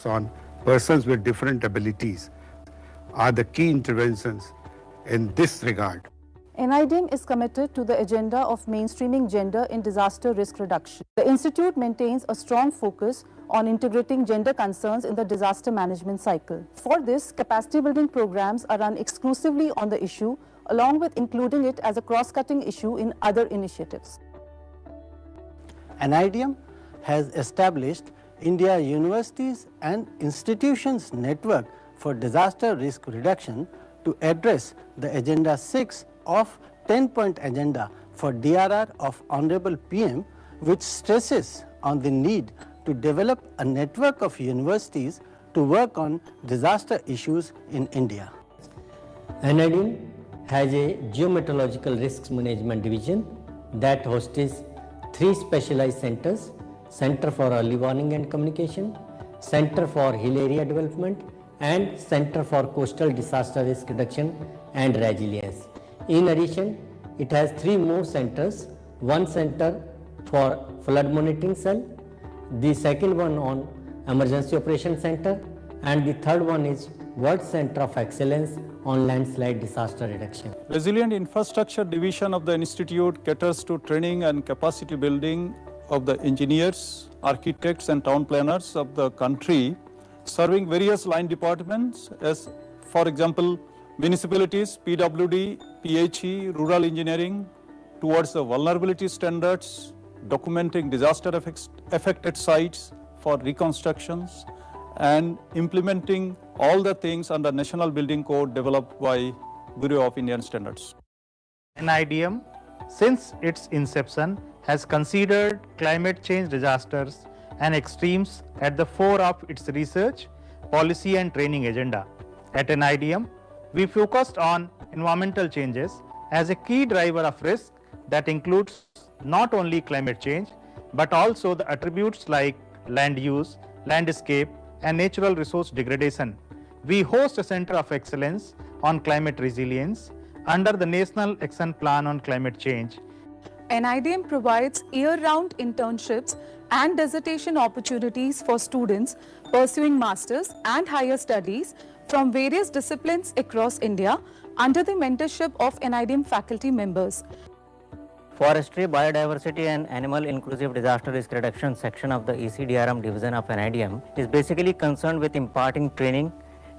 on persons with different abilities are the key interventions in this regard. NIDM is committed to the agenda of mainstreaming gender in disaster risk reduction. The Institute maintains a strong focus on integrating gender concerns in the disaster management cycle. For this, capacity building programs are run exclusively on the issue, along with including it as a cross-cutting issue in other initiatives. NIDM has established India Universities and Institutions Network for Disaster Risk Reduction to address the Agenda 6 of 10-point agenda for DRR of Honorable PM, which stresses on the need to develop a network of universities to work on disaster issues in India. NIDM has a geometeorological risks management division that hosts 3 specialized centers: Center for Early Warning and Communication, Center for Hill Area Development, and Center for Coastal Disaster Risk Reduction and Resilience. In addition, it has 3 more centers: one center for flood monitoring cell, the second one on emergency operation center, and the third one is World Center of Excellence on landslide disaster reduction. Resilient Infrastructure Division of the Institute caters to training and capacity building of the engineers, architects and town planners of the country, serving various line departments as, for example, municipalities, PWD, PHE, rural engineering, towards the vulnerability standards, documenting disaster affected sites for reconstructions, and implementing all the things under National Building Code developed by Bureau of Indian Standards. NIDM, since its inception, has considered climate change disasters and extremes at the fore of its research, policy and training agenda. At NIDM, we focused on environmental changes as a key driver of risk that includes not only climate change, but also the attributes like land use, landscape, and natural resource degradation. We host a Center of Excellence on Climate Resilience under the National Action Plan on Climate Change. NIDM provides year-round internships and dissertation opportunities for students pursuing masters and higher studies from various disciplines across India under the mentorship of NIDM faculty members. Forestry, Biodiversity and Animal Inclusive Disaster Risk Reduction section of the ECDRM division of NIDM is basically concerned with imparting training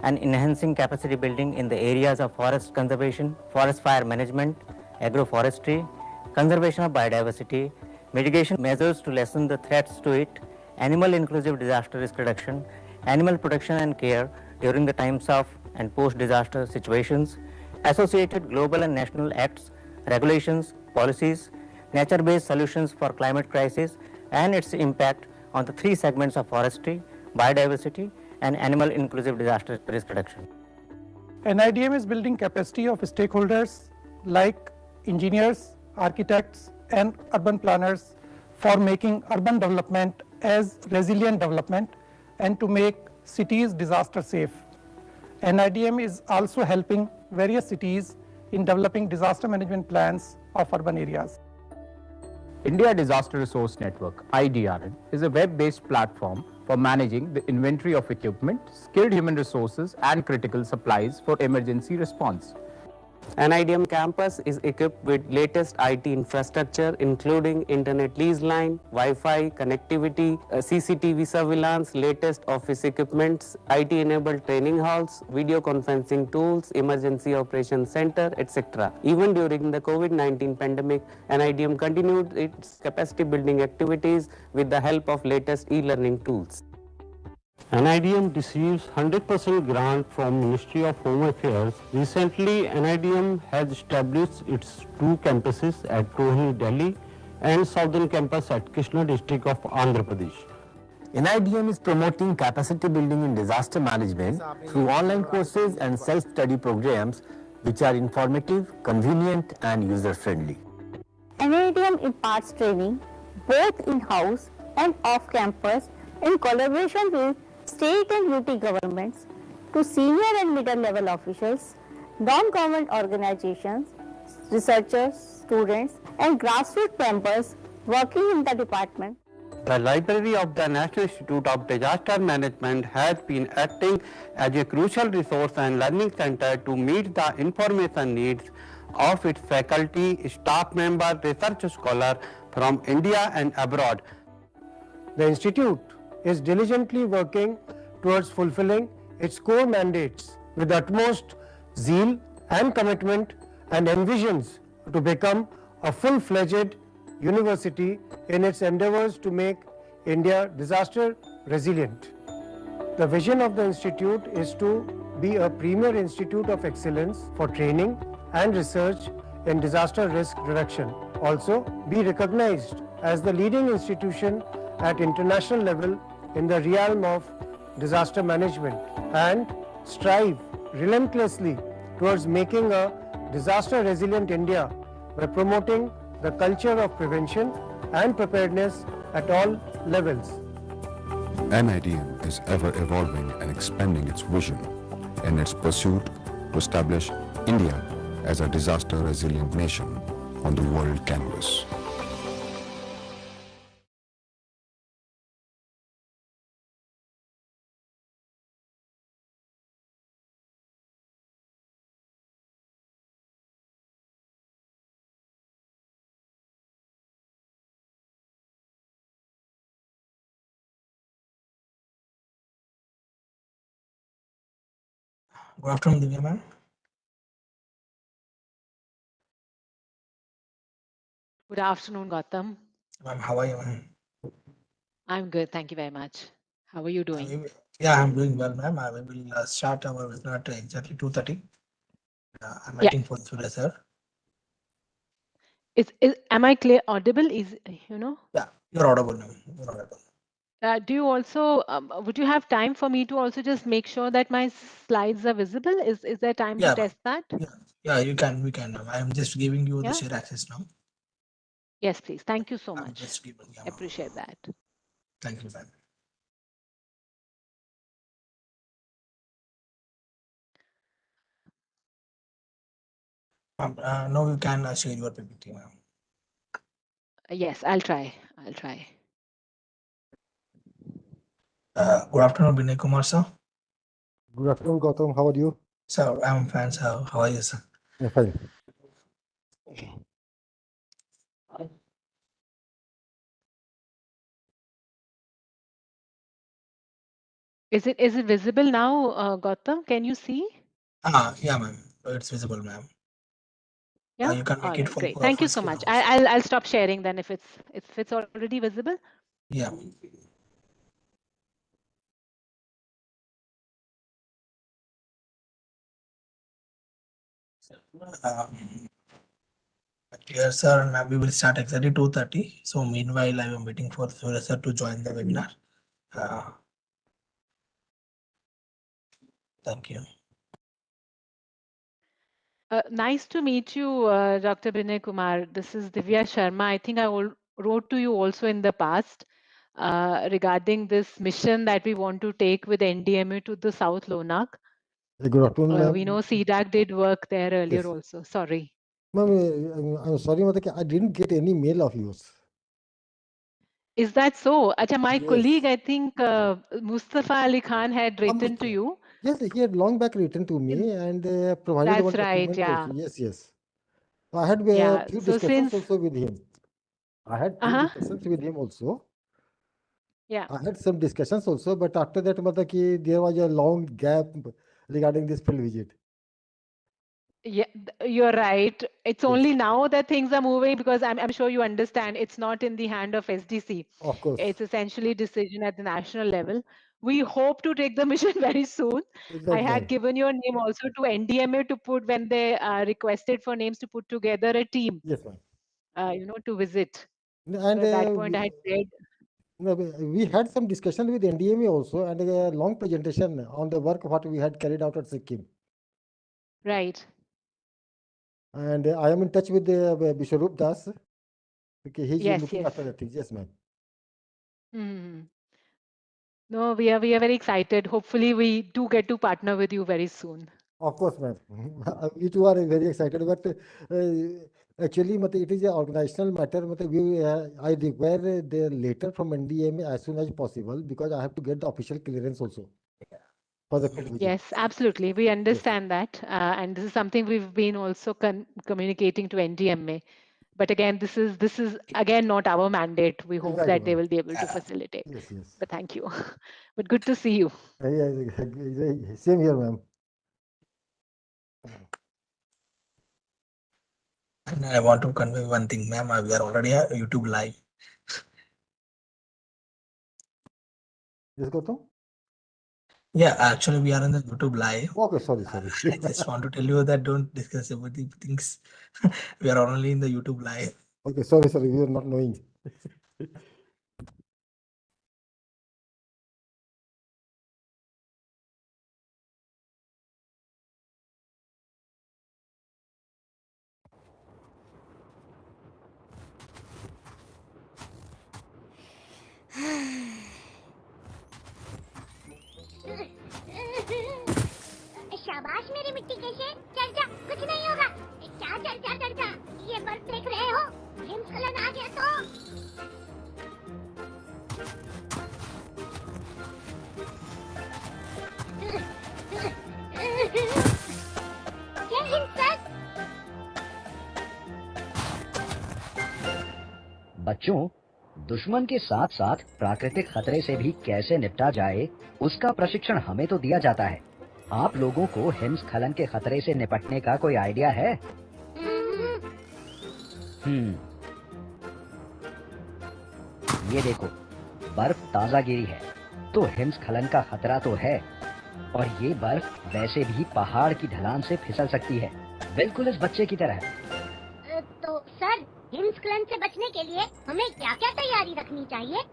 and enhancing capacity building in the areas of forest conservation, forest fire management, agroforestry, conservation of biodiversity, mitigation measures to lessen the threats to it, animal inclusive disaster risk reduction, animal protection and care during the times of and post-disaster situations, associated global and national acts, regulations, policies, nature-based solutions for climate crisis and its impact on the 3 segments of forestry, biodiversity and animal inclusive disaster risk reduction. NIDM is building capacity of stakeholders like engineers, architects and urban planners for making urban development as resilient development and to make cities disaster safe. NIDM is also helping various cities in developing disaster management plans of urban areas. India Disaster Resource Network (IDRN) is a web-based platform for managing the inventory of equipment, skilled human resources and critical supplies for emergency response. NIDM campus is equipped with latest IT infrastructure including internet lease line, Wi-Fi, connectivity, CCTV surveillance, latest office equipments, IT-enabled training halls, video conferencing tools, emergency operations center, etc. Even during the COVID-19 pandemic, NIDM continued its capacity building activities with the help of latest e-learning tools. NIDM receives 100% grant from Ministry of Home Affairs. Recently, NIDM has established its 2 campuses at Rohini, Delhi and Southern Campus at Krishna district of Andhra Pradesh. NIDM is promoting capacity building in disaster management through online courses and self-study programs which are informative, convenient and user-friendly. NIDM imparts training both in-house and off-campus in collaboration with state and UT governments to senior and middle level officials, non-government organizations, researchers, students and grassroots members working in the department. The library of the National Institute of Disaster Management has been acting as a crucial resource and learning center to meet the information needs of its faculty, staff members, research scholars from India and abroad. The Institute is diligently working towards fulfilling its core mandates with utmost zeal and commitment, and envisions to become a full-fledged university in its endeavors to make India disaster resilient. The vision of the Institute is to be a premier institute of excellence for training and research in disaster risk reduction. Also, be recognized as the leading institution at international level in the realm of disaster management, and strive relentlessly towards making a disaster resilient India by promoting the culture of prevention and preparedness at all levels. NIDM is ever evolving and expanding its vision in its pursuit to establish India as a disaster resilient nation on the world canvas. Good afternoon, Divya ma'am. Good afternoon, Gautam. Ma'am, how are you, ma'am? I'm good. Thank you very much. How are you doing? Yeah, I'm doing well, ma'am. We will start our webinar at exactly 2:30. I'm Yeah. waiting for Surya sir. Am I clear? Audible? Yeah, you're audible, ma'am. You're audible. Do you also would you have time for me to also just make sure that my slides are visible? Is there time to test that? Yeah, we can, ma'am. I'm just giving you the Yeah? share access now. Yes, please. Thank you so much. Just giving, yeah, I appreciate that. Thank you, ma'am. Now you can share your PPT, ma'am. Yes, I'll try. I'll try. Good afternoon, Vinay Kumar sir. Good afternoon, Gautam. How are you? Sir, I'm fine, sir. How are you, sir? I'm fine. Is it visible now, Gautam? Can you see? Yeah, ma'am. It's visible, ma'am. Yeah. You can All make it right, full great. Thank you so screen much. also. I'll stop sharing then if it's already visible. Yeah. Yes, sir. Now we will start exactly 2:30. So meanwhile, I am waiting for Surya sir to join the webinar. Thank you. Nice to meet you, Dr. Binay Kumar. This is Divya Sharma. I think I wrote to you also in the past regarding this mission that we want to take with NDMA to the South Lonak. Good afternoon, ma'am. We know CDAC did work there earlier Yes. also. Sorry. Ma'am, I'm sorry, Mother, I didn't get any mail of yours. Is that so? Acha, my colleague, I think Mustafa Ali Khan had written to you. Yes, he had long back written to me and provided one That's right, document yeah. also. Yes, yes. So I had Yeah, few so discussions since also with him. I had few discussions with him also. Yeah. I had some discussions also, but after that, Mother, there was a long gap regarding this field visit. Yeah, you're right. It's only now that things are moving because I'm sure you understand it's not in the hand of SDC. Of course. It's essentially decision at the national level. We hope to take the mission very soon. I had given your name also to NDMA to put when they requested for names to put together a team. Yes, ma'am. To visit. And so at that point, I had said. We had some discussion with NDMA also and a long presentation on the work what we had carried out at Sikkim. Right. And I am in touch with Bisharup Das. Okay, he's looking Yes. after the things. Yes, ma'am. No, we are very excited. Hopefully, we do get to partner with you very soon. Of course, ma'am. We too are very excited. But Actually, it is an organizational matter. I require the letter from NDMA as soon as possible because I have to get the official clearance also for the field visit. Yes, absolutely. We understand that. And this is something we've been also communicating to NDMA. But again, this is again not our mandate. We hope that they will be able to facilitate. Yes, yes. But thank you. But good to see you. Same here, ma'am. And I want to convey one thing, ma'am. We are already at YouTube live. Yes, Gautam? Yeah, actually, we are on the YouTube live. Okay, sorry. I just want to tell you that don't discuss about the things. We are only in the YouTube live. Okay, sorry, we are not knowing. शाबाश मेरी मिट्टी कैसे चल जा कुछ नहीं होगा क्या चल जा ये बर्फ देख रहे हो हिमस्खलन आ गया तो क्या हिंसक बच्चों, दुश्मन के साथ साथ प्राकृतिक खतरे से भी कैसे निपटा जाए उसका प्रशिक्षण हमें तो दिया जाता है। आप लोगों को हिमस्खलन के खतरे से निपटने का कोई आइडिया है? ये देखो, बर्फ ताजा गिरी है, तो हिमस्खलन का खतरा तो है। और ये बर्फ वैसे भी पहाड़ की ढलान से फिसल सकती है, बिल्कुल इस बच्चे की तरह। तो सर, हिमस्खलन से बचने के लिए हमें क्या-क्या तैयारी रखनी चाहिए?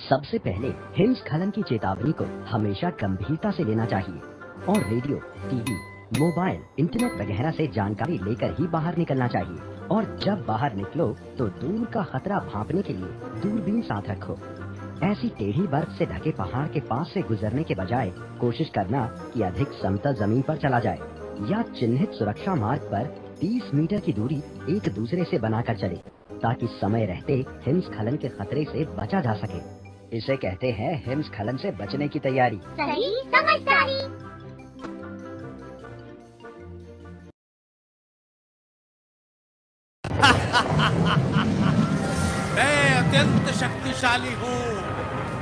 सबसे पहले हिमस्खलन की चेतावनी को हमेशा गंभीरता से लेना चाहिए और रेडियो, टीवी, मोबाइल, इंटरनेट वगैरह से जानकारी लेकर ही बाहर निकलना चाहिए। और जब बाहर निकलो तो दूर का खतरा भांपने के लिए दूरबीन साथ रखो। ऐसी टेढ़ी बर्फ से ढके पहाड़ के पास से गुजरने के बजाय कोशिश करना कि अधिक समतल जमीन पर चला जाए या चिन्हित सुरक्षा मार्ग पर 30 मीटर की दूरी एक दूसरे से बनाकर चले, ताकि समय रहते हिमस्खलन के खतरे से बचा जा सके। इसे कहते हैं हिमस्खलन से बचने की तैयारी। सही समझदारी। मैं अत्यंत शक्तिशाली हूँ।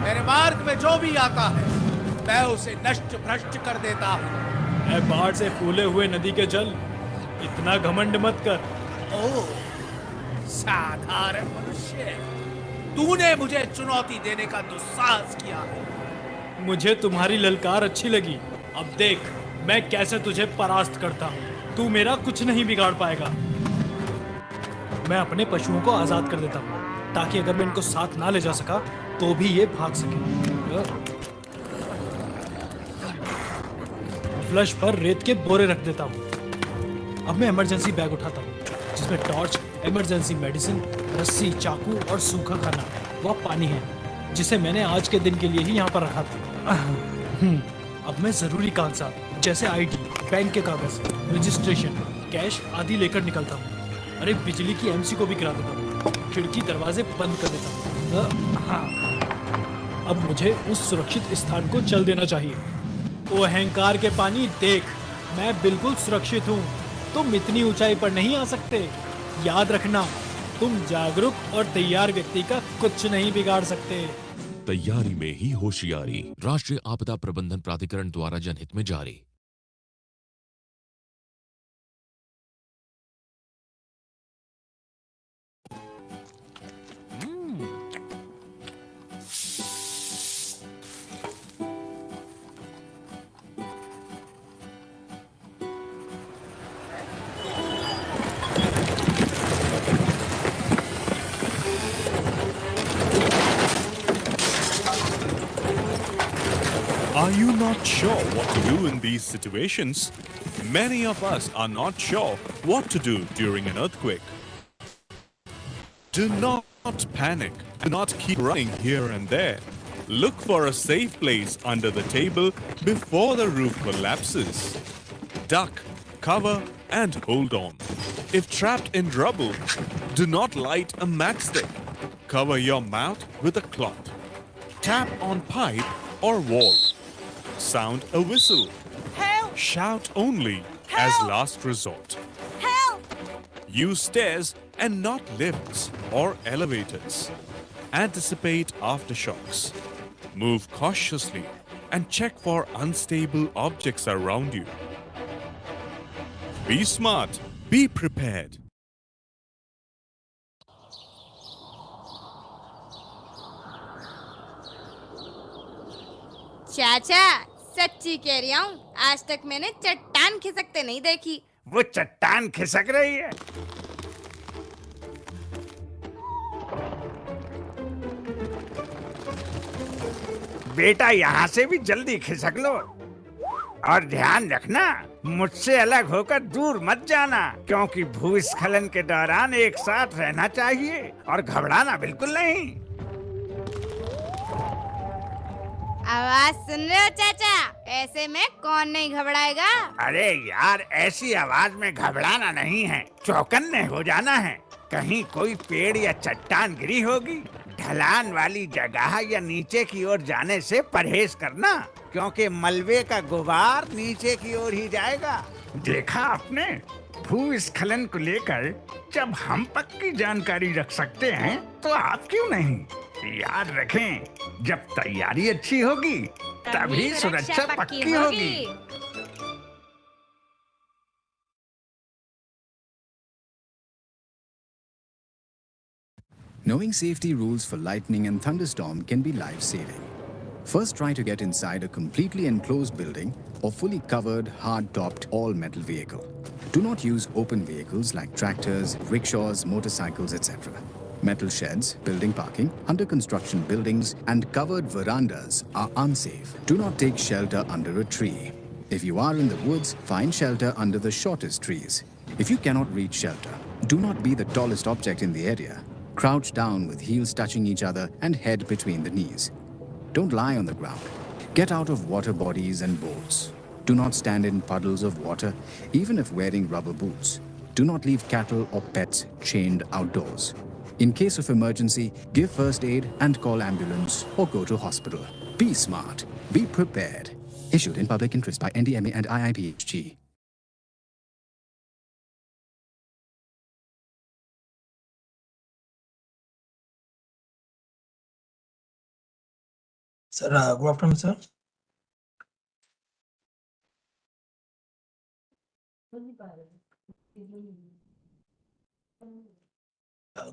मेरे मार्ग में जो भी आता है मैं उसे नष्ट भ्रष्ट कर देता हूँ। मैं बाढ़ से फूले हुए नदी के जल, इतना घमंड मत कर। ओह, साधारण मनुष्य, तूने मुझे चुनौती देने का दुस्साहस किया है। मुझे तुम्हारी ललकार अच्छी लगी। अब देख मैं कैसे तुझे परास्त करता हूँ। तू मेरा कुछ नहीं बिगाड़ पाएगा। मैं अपने पशुओं को आजाद कर देता हूँ ताकि अगर मैं इनको साथ ना ले जा सका तो भी ये भाग सके। फ्लश पर रेत के बोरे रख देता हूँ। अब मैं इमरजेंसी बैग उठाता हूँ जिसमें टॉर्च, इमरजेंसी मेडिसिन, रस्सी, चाकू और सूखा खाना व पानी है, जिसे मैंने आज के दिन के लिए ही यहाँ पर रखा था। अब मैं जरूरी कागजात जैसे आईडी, बैंक के कागज, रजिस्ट्रेशन, कैश आदि लेकर निकलता हूँ। अरे बिजली की एमसी को भी गिरा देता हूँ, खिड़की दरवाजे बंद कर देता हूँ। अब मुझे उस सुरक्षित स्थान को चल देना चाहिए। ओ अहंकार के पानी देख, मैं बिल्कुल सुरक्षित हूँ। तुम इतनी ऊंचाई पर नहीं आ सकते। याद रखना, तुम जागरूक और तैयार व्यक्ति का कुछ नहीं बिगाड़ सकते। तैयारी में ही होशियारी। राष्ट्रीय आपदा प्रबंधन प्राधिकरण द्वारा जनहित में जारी। Are you not sure what to do in these situations? Many of us are not sure what to do during an earthquake. Do not panic. Do not keep running here and there. Look for a safe place under the table before the roof collapses. Duck, cover, and hold on. If trapped in rubble, do not light a matchstick. Cover your mouth with a cloth. Tap on pipe or wall. Sound a whistle. Help! Shout only as last resort. Help! Use stairs and not lifts or elevators. Anticipate aftershocks. Move cautiously and check for unstable objects around you. Be smart, be prepared. चाचा सच्ची कह रही हूँ, आज तक मैंने चट्टान खिसकते नहीं देखी। वो चट्टान खिसक रही है। बेटा यहाँ से भी जल्दी खिसक लो और ध्यान रखना, मुझसे अलग होकर दूर मत जाना, क्योंकि भूस्खलन के दौरान एक साथ रहना चाहिए और घबराना बिल्कुल नहीं। आवाज सुन रहे हो चाचा? ऐसे में कौन नहीं घबराएगा? अरे यार, ऐसी आवाज में घबराना नहीं है, चौकन्ने हो जाना है। कहीं कोई पेड़ या चट्टान गिरी होगी, ढलान वाली जगह या नीचे की ओर जाने से परहेज करना, क्योंकि मलबे का गुबार नीचे की ओर ही जाएगा। देखा आपने, भूस्खलन को लेकर जब हम पक्की जानकारी रख सकते हैं तो आप क्यों नहीं? याद रखें, जब तैयारी अच्छी होगी तभी सुरक्षा पक्की होगी। Knowing safety rules for lightning and thunderstorm can be life-saving. First, try to get inside a completely enclosed building or fully covered, hard-topped, all-metal vehicle. Do not use open vehicles like tractors, rickshaws, motorcycles, etc. Metal sheds, building parking, under-construction buildings, and covered verandas are unsafe. Do not take shelter under a tree. If you are in the woods, find shelter under the shortest trees. If you cannot reach shelter, do not be the tallest object in the area. Crouch down with heels touching each other and head between the knees. Don't lie on the ground. Get out of water bodies and bowls. Do not stand in puddles of water, even if wearing rubber boots. Do not leave cattle or pets chained outdoors. In case of emergency, give first aid and call ambulance or go to hospital. Be smart. Be prepared. Issued in public interest by NDMA and IIPHG. Sir, good afternoon, sir.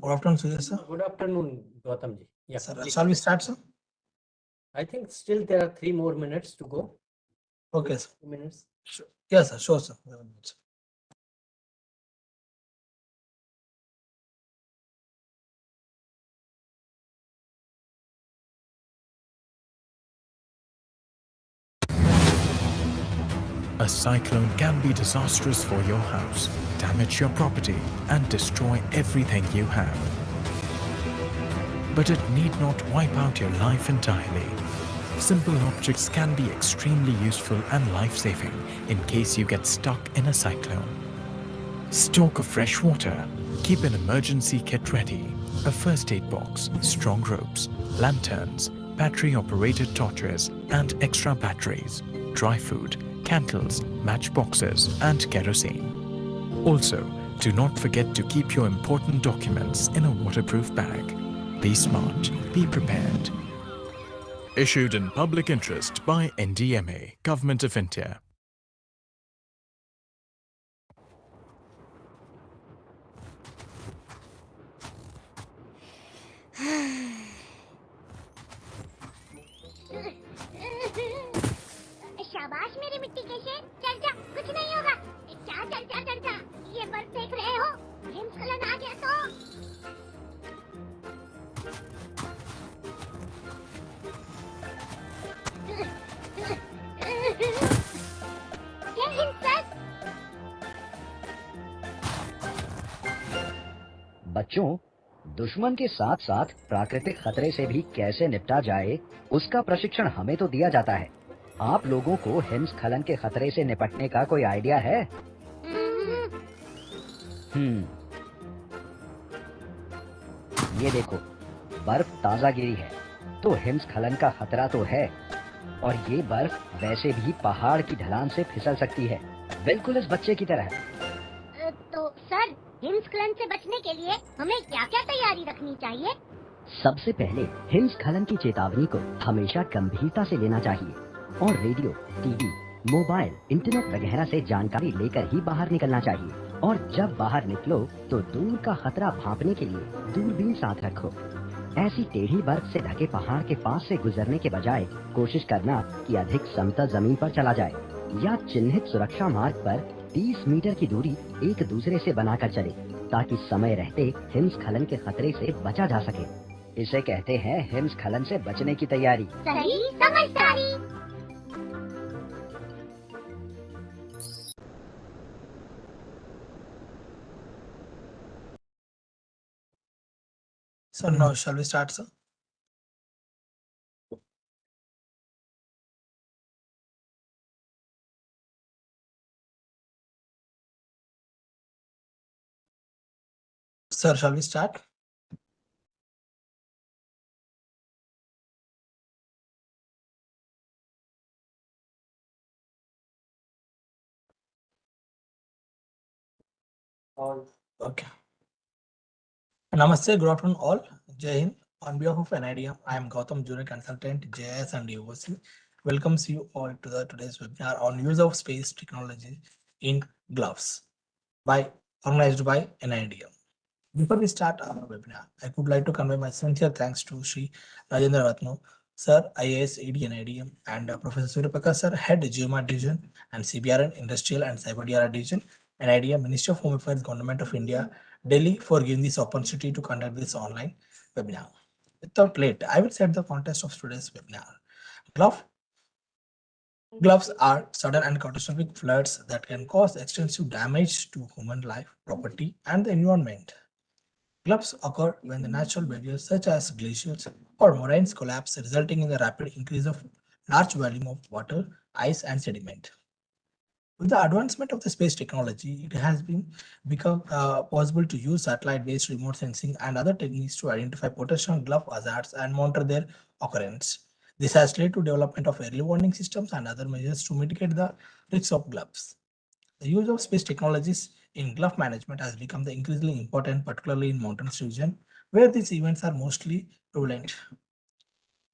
Good afternoon, Sujay sir. Good afternoon, Gautam ji. Yeah, Sir, shall we start, sir? I think still there are 3 more minutes to go. Okay, sir. 2 minutes. Sure. Yes, sir. Sure, sir. 11 minutes. A cyclone can be disastrous for your house, damage your property, and destroy everything you have. But it need not wipe out your life entirely. Simple objects can be extremely useful and life-saving in case you get stuck in a cyclone. Stock of fresh water. Keep an emergency kit ready. A first aid box, strong ropes, lanterns, battery-operated torches, and extra batteries, dry food, candles, matchboxes, and kerosene. Also, do not forget to keep your important documents in a waterproof bag. Be smart, be prepared. Issued in public interest by NDMA, Government of India. शाबाश मेरी मिट्टी के शेर, चल जा, कुछ नहीं होगा। क्या चल जा, ये बर्फ देख रहे हो? हिमस्खलन आ गया तो। जय हिंद सर। बच्चों, दुश्मन के साथ साथ प्राकृतिक खतरे से भी कैसे निपटा जाए, उसका प्रशिक्षण हमें तो दिया जाता है। आप लोगों को हिमस्खलन के खतरे से निपटने का कोई आइडिया है? ये देखो, बर्फ ताजा गिरी है, तो हिमस्खलन का खतरा तो है। और ये बर्फ वैसे भी पहाड़ की ढलान से फिसल सकती है, बिल्कुल इस बच्चे की तरह। तो सर, हिमस्खलन से बचने के लिए हमें क्या-क्या तैयारी रखनी चाहिए? सबसे पहले हिमस्खलन की चेतावनी को हमेशा गंभीरता से लेना चाहिए और रेडियो, टीवी, मोबाइल, इंटरनेट वगैरह से जानकारी लेकर ही बाहर निकलना चाहिए। और जब बाहर निकलो तो दूर का खतरा भांपने के लिए दूरबीन साथ रखो। ऐसी टेढ़ी बर्फ से ढके पहाड़ के पास से गुजरने के बजाय कोशिश करना कि अधिक समतल जमीन पर चला जाए या चिन्हित सुरक्षा मार्ग पर 30 मीटर की दूरी एक दूसरे से बनाकर चले, ताकि समय रहते हिमस्खलन के खतरे से बचा जा सके। इसे कहते हैं हिमस्खलन से बचने की तैयारी। सही समझदारी। So now shall we start, sir? Sir, shall we start? Okay. Namaste, good afternoon all. Jai Hind. On behalf of NIDM, I am Gautam, Junior Consultant, JS and UOC. Welcomes you all to today's webinar on use of space technology in GLOFs organized by NIDM. Before we start our webinar, I would like to convey my sincere thanks to Sri Rajendra Ratno, Sir, IAS, ED, NIDM, and Professor Surya Prakash, Sir, Head GMR Division and CBRN, Industrial and Cyber DRR Division, NIDM, Ministry of Home Affairs, Government of India, Delhi, for giving this opportunity to conduct this online webinar. Without late, I will set the context of today's webinar. GLOFs are sudden and catastrophic floods that can cause extensive damage to human life, property, and the environment. GLOFs occur when the natural barriers such as glaciers or moraines collapse, resulting in the rapid increase of large volume of water, ice, and sediment. With the advancement of the space technology, it has become possible to use satellite-based remote sensing and other techniques to identify potential GLOF hazards and monitor their occurrence. This has led to development of early warning systems and other measures to mitigate the risks of GLOFs. The use of space technologies in GLOF management has become increasingly important, particularly in mountainous regions where these events are mostly prevalent.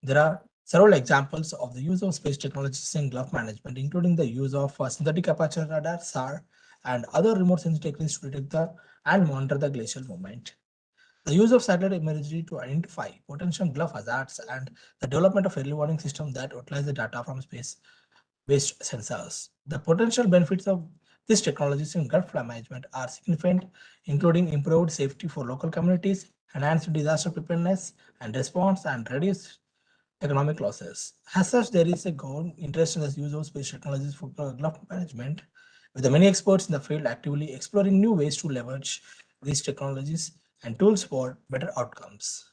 There are several examples of the use of space technologies in GLOF management, including the use of synthetic aperture radar, SAR, and other remote sensing techniques to detect and monitor the glacial movement. The use of satellite imagery to identify potential GLOF hazards and the development of early warning systems that utilize the data from space-based sensors. The potential benefits of these technologies in GLOF management are significant, including improved safety for local communities, enhanced disaster preparedness and response, and reduced economic losses. As such, there is a growing interest in the use of space technologies for GLOF management, with many experts in the field actively exploring new ways to leverage these technologies and tools for better outcomes.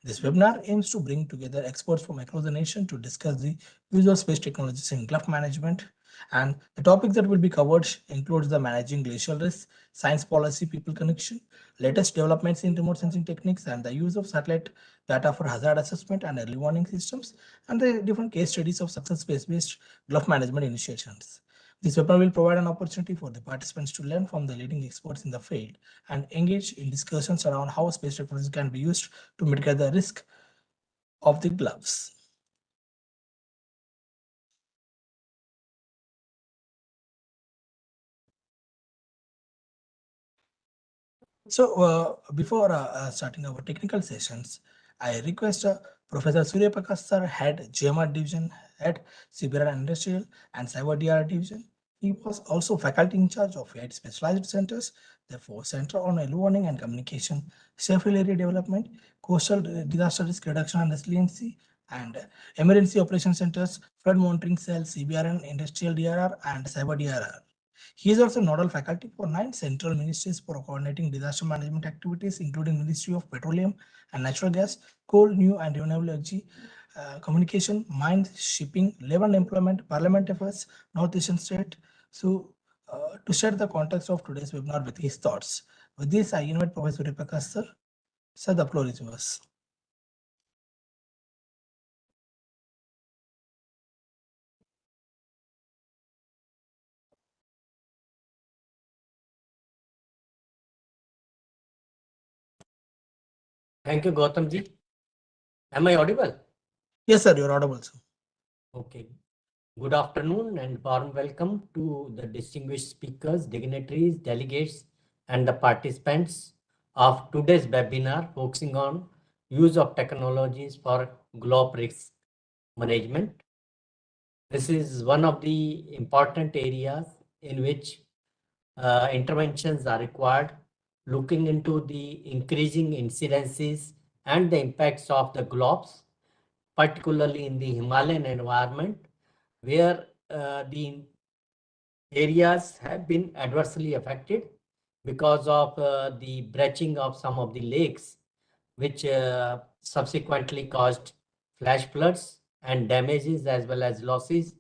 This webinar aims to bring together experts from across the nation to discuss the use of space technologies in GLOF management. And the topics that will be covered includes the managing glacial risk, science policy, people connection, latest developments in remote sensing techniques, and the use of satellite data for hazard assessment and early warning systems, and the different case studies of success space-based GLOF management initiations. This webinar will provide an opportunity for the participants to learn from the leading experts in the field and engage in discussions around how space technology can be used to mitigate the risk of the GLOFs. So before starting our technical sessions, I request Professor Surya Prakash Sir, Head GMR Division, Head CBR Industrial and Cyber DR Division. He was also faculty in charge of 8 specialized centers, therefore Center on Early Warning and Communication, Sheffield Area Development, Coastal Disaster Risk Reduction and Resiliency, and Emergency Operations Centers, Flood Monitoring Cell, CBRN, Industrial DRR, and Cyber DRR. He is also nodal faculty for 9 central ministries for coordinating disaster management activities, including Ministry of Petroleum and Natural Gas, Coal, New and Renewable Energy, Communication, Mines, Shipping, Labor and Employment, Parliament Affairs, Northeastern State. So to share the context of today's webinar with his thoughts, With this, I invite Professor Prakash sir. Sir, the floor is yours. Thank you, Gautam ji. Am I audible? Yes, sir, you're audible, sir. Okay. Good afternoon and warm welcome to the distinguished speakers, dignitaries, delegates, and the participants of today's webinar focusing on use of technologies for GLOF risk management. This is one of the important areas in which interventions are required, looking into the increasing incidences and the impacts of the GLOFs, particularly in the Himalayan environment, where the areas have been adversely affected because of the breaching of some of the lakes, which subsequently caused flash floods and damages as well as losses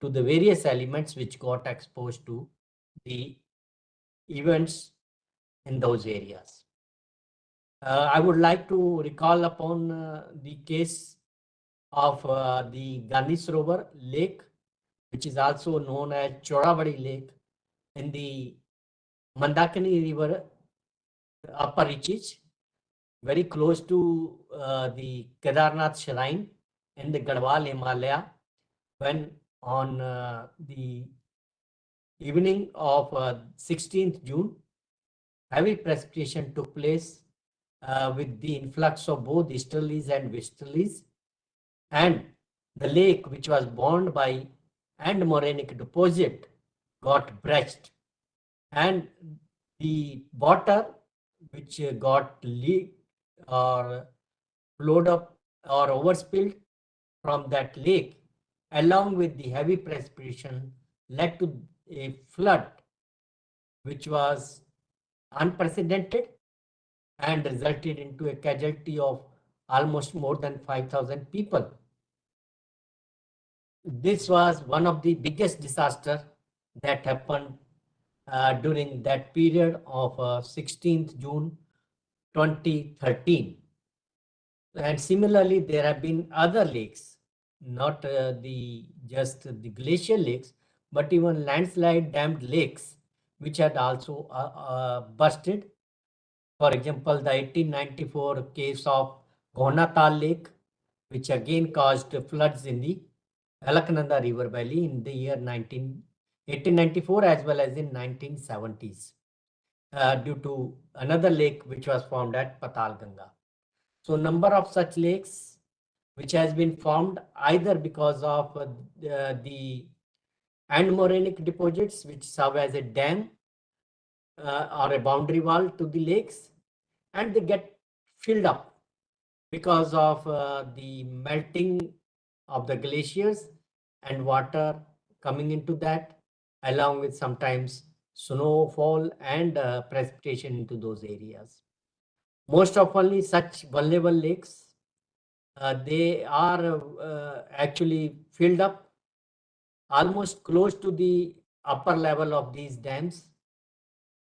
to the various elements which got exposed to the events in those areas. I would like to recall upon the case of the Gandhi Sarovar Lake, which is also known as Chorabadi Lake in the Mandakini River upper reaches, very close to the Kedarnath Shrine in the Garhwal Himalaya, when on the evening of 16th June, heavy precipitation took place with the influx of both easterlies and westerlies, and the lake, which was borne by and morenic deposit, got breached, and the water which got leaked or flowed up or overspilled from that lake, along with the heavy precipitation, led to a flood which was unprecedented and resulted into a casualty of almost more than 5,000 people. This was one of the biggest disasters that happened during that period of 16th June 2013. And similarly, there have been other lakes, not just the glacial lakes, but even landslide dammed lakes, which had also busted. For example, the 1894 case of Gonatal Lake, which again caused floods in the Alaknanda River Valley in the year 1894 as well as in 1970s due to another lake which was formed at Patal Ganga. So number of such lakes which has been formed either because of the andmorenic deposits which serve as a dam or a boundary wall to the lakes, and they get filled up because of the melting of the glaciers and water coming into that, along with sometimes snowfall and precipitation into those areas. Most often such vulnerable lakes, they are actually filled up almost close to the upper level of these dams,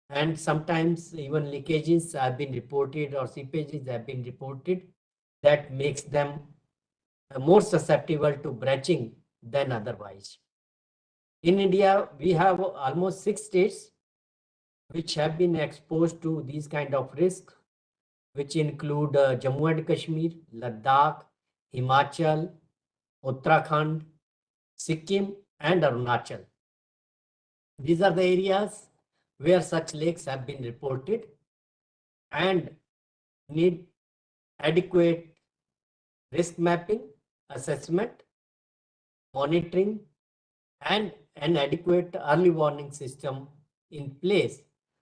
and sometimes even leakages have been reported or seepages have been reported that makes them more susceptible to breaching than otherwise. In India, we have almost 6 states which have been exposed to these kind of risks, which include Jammu and Kashmir, Ladakh, Himachal, Uttarakhand, Sikkim, and Arunachal. These are the areas where such lakes have been reported and need adequate risk mapping, assessment, monitoring, and an adequate early warning system in place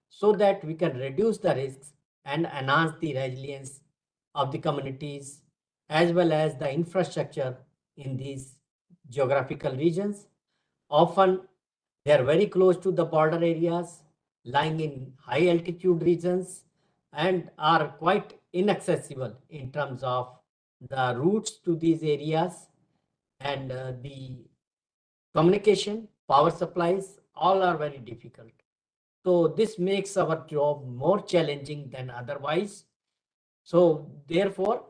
so that we can reduce the risks and enhance the resilience of the communities as well as the infrastructure in these geographical regions. Often they are very close to the border areas, lying in high altitude regions, and are quite inaccessible in terms of the routes to these areas, and the communication, power supplies, all are very difficult. So this makes our job more challenging than otherwise. So therefore,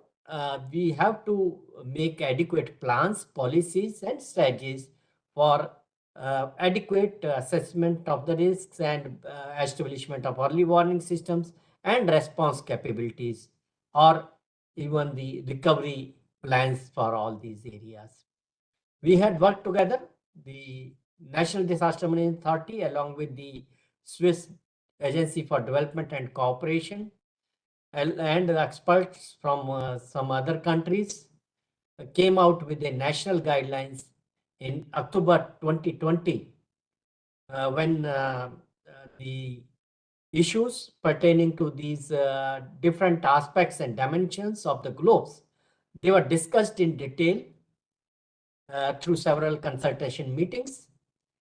we have to make adequate plans, policies, and strategies for adequate assessment of the risks and establishment of early warning systems and response capabilities, or even the recovery plans for all these areas. We had worked together, the National Disaster Management Authority, along with the Swiss Agency for Development and Cooperation, and the experts from some other countries, came out with a national guidelines in October 2020, when the issues pertaining to these different aspects and dimensions of the GLOFs, they were discussed in detail through several consultation meetings,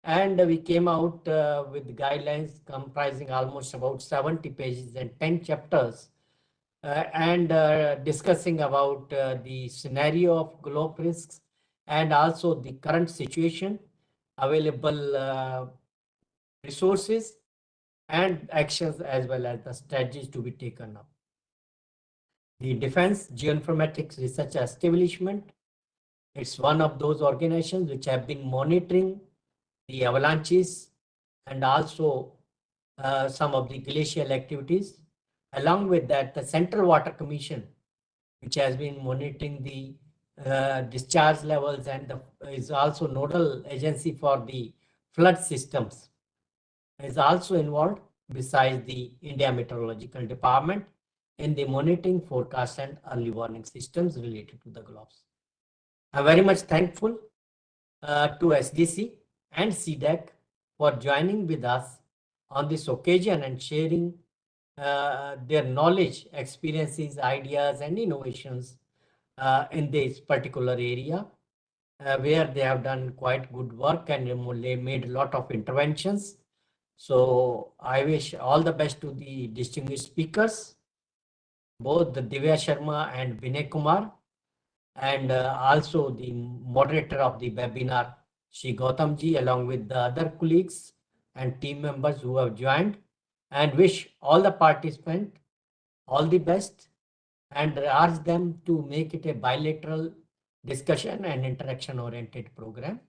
and we came out with guidelines comprising almost about 70 pages and 10 chapters, and discussing about the scenario of GLOF risks and also the current situation, available resources and actions, as well as the strategies to be taken up. The Defense Geoinformatics Research Establishment, it's one of those organizations which have been monitoring the avalanches and also some of the glacial activities. Along with that, the Central Water Commission, which has been monitoring the discharge levels and is also nodal agency for the flood systems, is also involved, besides the India Meteorological Department, in the monitoring, forecast, and early warning systems related to the GLOFs. I'm very much thankful to SDC and CDAC for joining with us on this occasion and sharing their knowledge, experiences, ideas, and innovations in this particular area, where they have done quite good work and they made a lot of interventions. So I wish all the best to the distinguished speakers, both the Divya Sharma and Vinay Kumar, and also the moderator of the webinar, Shri Gautam ji, along with the other colleagues and team members who have joined, and wish all the participants all the best and urge them to make it a bilateral discussion and interaction oriented program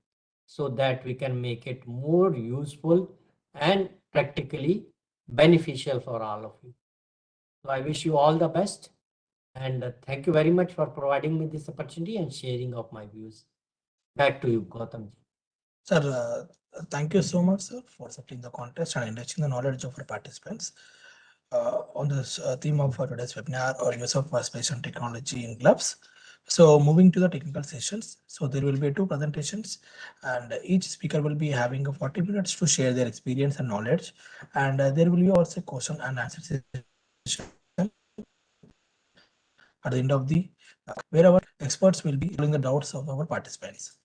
so that we can make it more useful and practically beneficial for all of you. So I wish you all the best, and thank you very much for providing me this opportunity and sharing of my views. Back to you, Gautam ji. Sir, thank you so much, sir, for setting the context and enriching the knowledge of our participants on this theme of today's webinar, or use of space and technology in GLOFs. So moving to the technical sessions. So there will be 2 presentations, and each speaker will be having 40 minutes to share their experience and knowledge. And there will be also a question and answer session at the end of the where our experts will be clearing the doubts of our participants.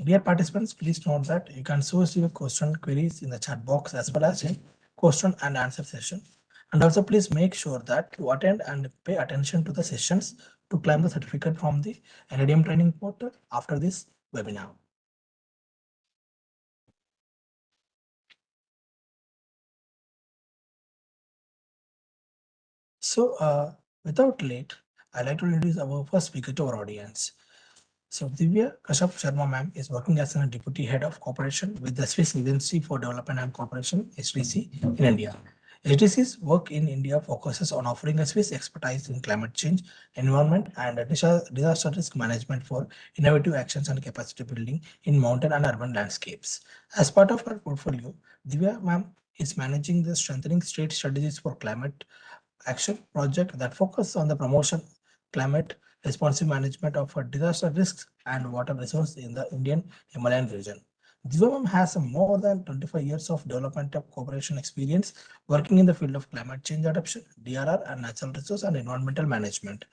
Dear participants, please note that you can source your question queries in the chat box as well as in question and answer session. And also please make sure that you attend and pay attention to the sessions to claim the certificate from the NIDM training portal after this webinar. So without late, I'd like to introduce our first speaker to our audience. So Divya Sharma ma'am is working as a deputy head of cooperation with the Swiss Agency for Development and Cooperation (SDC) in India. SDC's work in India focuses on offering a Swiss expertise in climate change, environment, and disaster risk management for innovative actions and capacity building in mountain and urban landscapes. As part of her portfolio, Divya ma'am is managing the strengthening state strategies for climate action project that focus on the promotion, climate responsive management of disaster risks and water resource in the Indian Himalayan region. Divya has more than 25 years of development of cooperation experience working in the field of climate change adaptation, DRR, and natural resource and environmental management.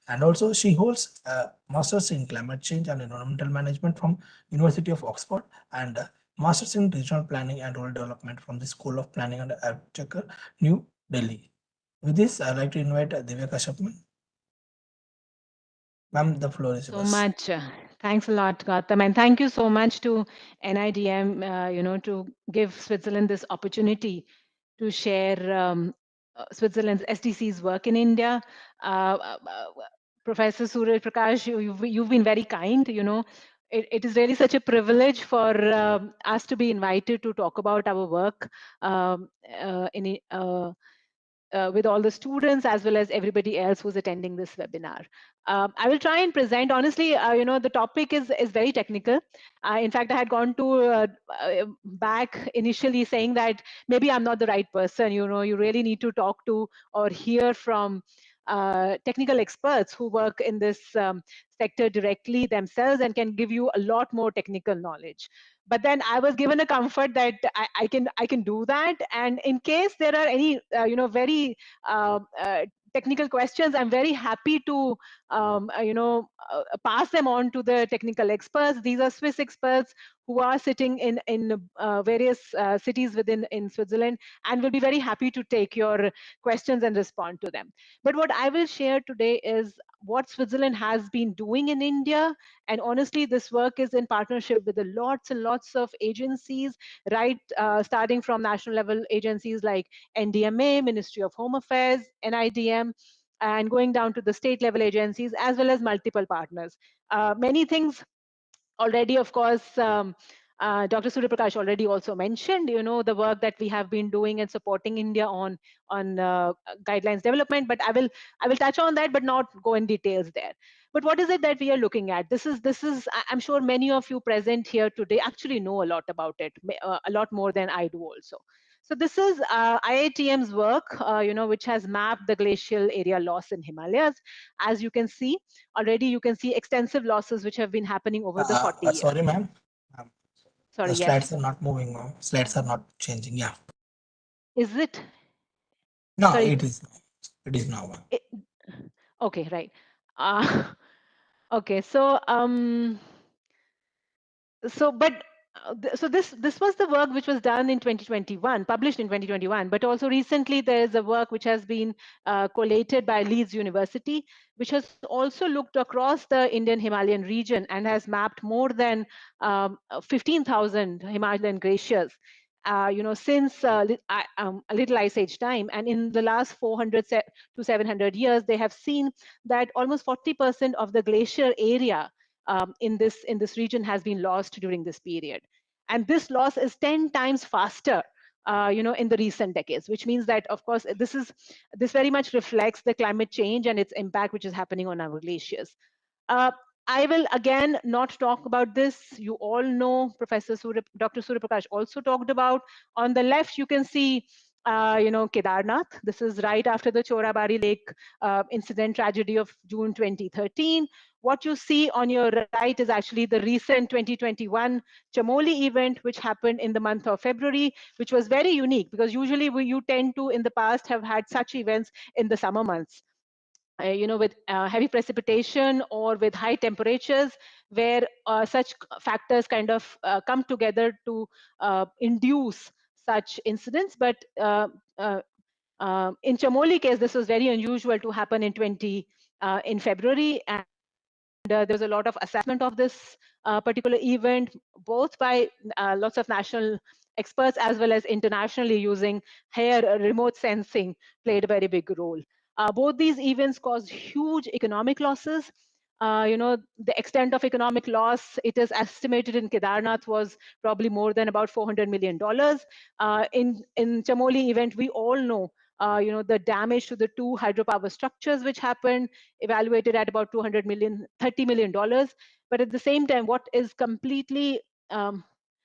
And also she holds a master's in climate change and environmental management from University of Oxford, and master's in regional planning and rural development from the School of Planning and Architecture, New Delhi. With this, I'd like to invite Divya Kashyap. Ma'am, the floor is yours. So much. Thanks a lot, Gautam, and thank you so much to NIDM, to give Switzerland this opportunity share Switzerland's SDC's work in India. Professor Surya Prakash, you've been very kind. It is really such a privilege for us to be invited to talk about our work with all the students as well as everybody else who's attending this webinar. I will try and present. Honestly, the topic is very technical. In fact, I had gone to back initially saying that maybe I'm not the right person. You really need to talk to or hear from technical experts who work in this sector directly themselves and can give you a lot more technical knowledge. But then I was given a comfort that I can do that, and in case there are any very technical questions, I'm very happy to pass them on to the technical experts. These are Swiss experts who are sitting in various cities in Switzerland, and will be very happy to take your questions and respond to them. But what I will share today is what Switzerland has been doing in India. And honestly, this work is in partnership with lots and lots of agencies, right? Starting from national level agencies like NDMA, Ministry of Home Affairs, NIDM, and going down to the state level agencies, as well as multiple partners. Many things already, of course, Dr. Surya Prakash already also mentioned, the work that we have been doing and supporting India on guidelines development. But I will touch on that, but not go in details there. But what is it that we are looking at? This is I'm sure many of you present here today actually know a lot about it, a lot more than I do also. So this is IITM's work, which has mapped the glacial area loss in Himalayas. As you can see, already you can see extensive losses which have been happening over the 40 years. Sorry, ma'am. Sorry, The yes. slides are not moving, ma'am. Slides are not changing. Yeah. Is it? No, Sorry. it is. It is now, ma'am. Okay, right. Okay, so this was the work which was done in 2021, published in 2021, but also recently there is a work which has been collated by Leeds University, which has also looked across the Indian Himalayan region and has mapped more than 15,000 Himalayan glaciers. Since a little ice age time, and in the last 400 to 700 years, they have seen that almost 40% of the glacier area in this region has been lost during this period, and this loss is 10 times faster in the recent decades, which means that, of course, this very much reflects the climate change and its impact which is happening on our glaciers. I will again not talk about this. You all know Dr. Surya Prakash also talked about. On the left, you can see Kedarnath. This is right after the Chorabari Lake incident tragedy of June 2013. What you see on your right is actually the recent 2021 Chamoli event, which happened in the month of February, which was very unique because usually you tend to, in the past, have had such events in the summer months. With heavy precipitation or with high temperatures, where such factors kind of come together to induce such incidents. But in Chamoli case, this was very unusual to happen in February, and there was a lot of assessment of this particular event, both by lots of national experts as well as internationally, using remote sensing played a very big role. Both these events caused huge economic losses. The extent of economic loss, it is estimated in Kedarnath was probably more than about $400 million. In Chamoli event, we all know the damage to the two hydropower structures which happened, evaluated at about $30 million. But at the same time, what is completely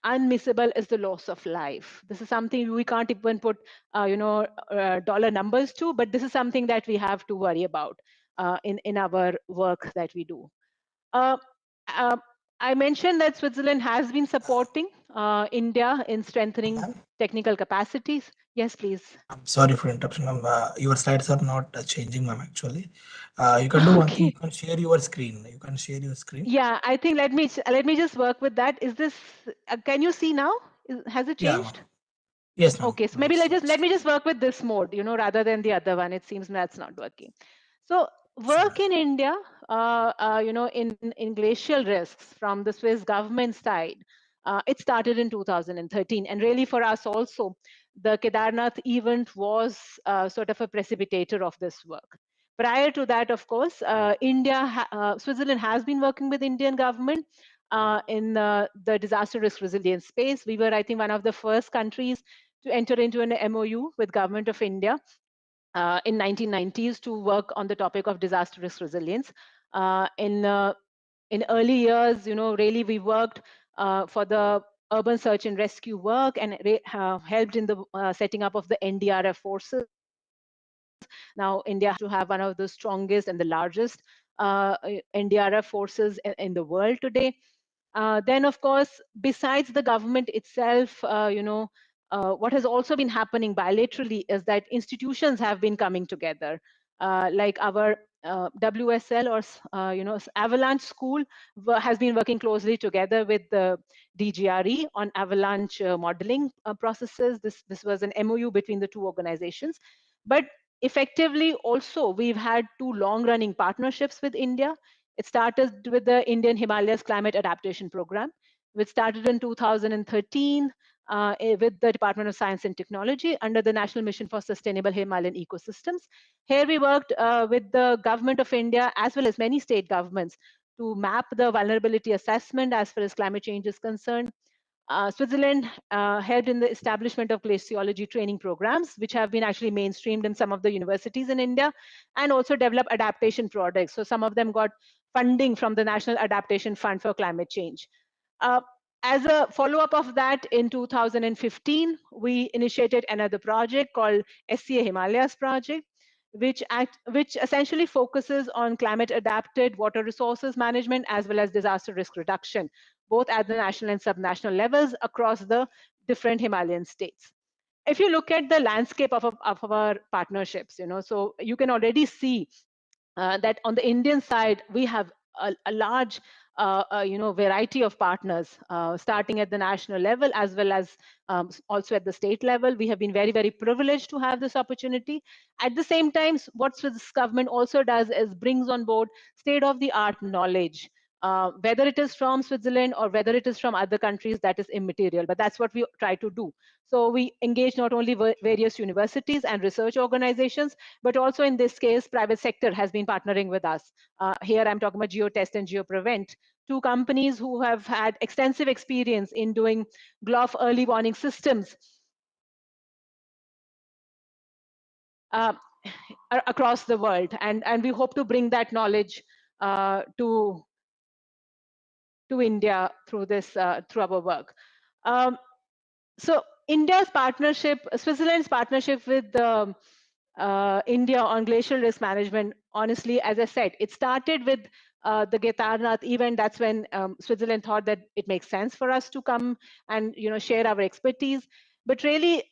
unmissable is the loss of life. This is something we can't even put dollar numbers to, but this is something that we have to worry about in our work that we do. I mentioned that Switzerland has been supporting India in strengthening technical capacities. Yes, please. I'm sorry for interruption, ma'am. Your slides are not changing, ma'am, actually. You can do one thing. You can share your screen. You can share your screen. Yeah, I think let me just work with that. Is this, can you see now? Has it changed? Yeah, yes, ma'am. Okay, so maybe let me just work with this mode, rather than the other one. It seems that's not working. So work in India, in glacial risks from the Swiss government side, it started in 2013, and really for us also, the Kedarnath event was sort of a precipitator of this work. Prior to that, of course, Switzerland has been working with Indian government in the disaster risk resilience space. We were, I think, one of the first countries to enter into an MOU with Government of India in 1990s to work on the topic of disaster risk resilience. In early years, really we worked for the urban search and rescue work and helped in the setting up of the NDRF forces. Now, India has to have one of the strongest and the largest NDRF forces in the world today. Then, of course, besides the government itself, what has also been happening bilaterally is that institutions have been coming together, like our WSL or Avalanche School has been working closely together with the DGRE on avalanche modeling processes. This was an MOU between the two organizations, but effectively also we've had two long-running partnerships with India. It started with the Indian Himalayas Climate Adaptation Program, which started in 2013 with the Department of Science and Technology under the National Mission for Sustainable Himalayan Ecosystems. Here we worked with the Government of India as well as many state governments to map the vulnerability assessment as far as climate change is concerned. Switzerland helped in the establishment of glaciology training programs, which have been actually mainstreamed in some of the universities in India, and also develop adaptation products. So some of them got funding from the National Adaptation Fund for Climate Change. As a follow-up of that, in 2015, we initiated another project called SCA Himalayas Project, which essentially focuses on climate-adapted water resources management as well as disaster risk reduction, both at the national and subnational levels across the different Himalayan states. If you look at the landscape of our partnerships, so you can already see that on the Indian side, we have a large variety of partners, starting at the national level as well as also at the state level. We have been very, very privileged to have this opportunity. At the same time, what Swiss government also does is brings on board state-of-the-art knowledge. Whether it is from Switzerland or whether it is from other countries, that is immaterial, but that's what we try to do. So we engage not only various universities and research organizations, but also in this case, private sector has been partnering with us. Here I'm talking about GeoTest and GeoPrevent, two companies who have had extensive experience in doing GLOF early warning systems across the world. And we hope to bring that knowledge to India through through our work. So India's partnership, Switzerland's partnership with India on glacial risk management, honestly, as I said, it started with the Kedarnath event. That's when Switzerland thought that it makes sense for us to come and share our expertise. But really,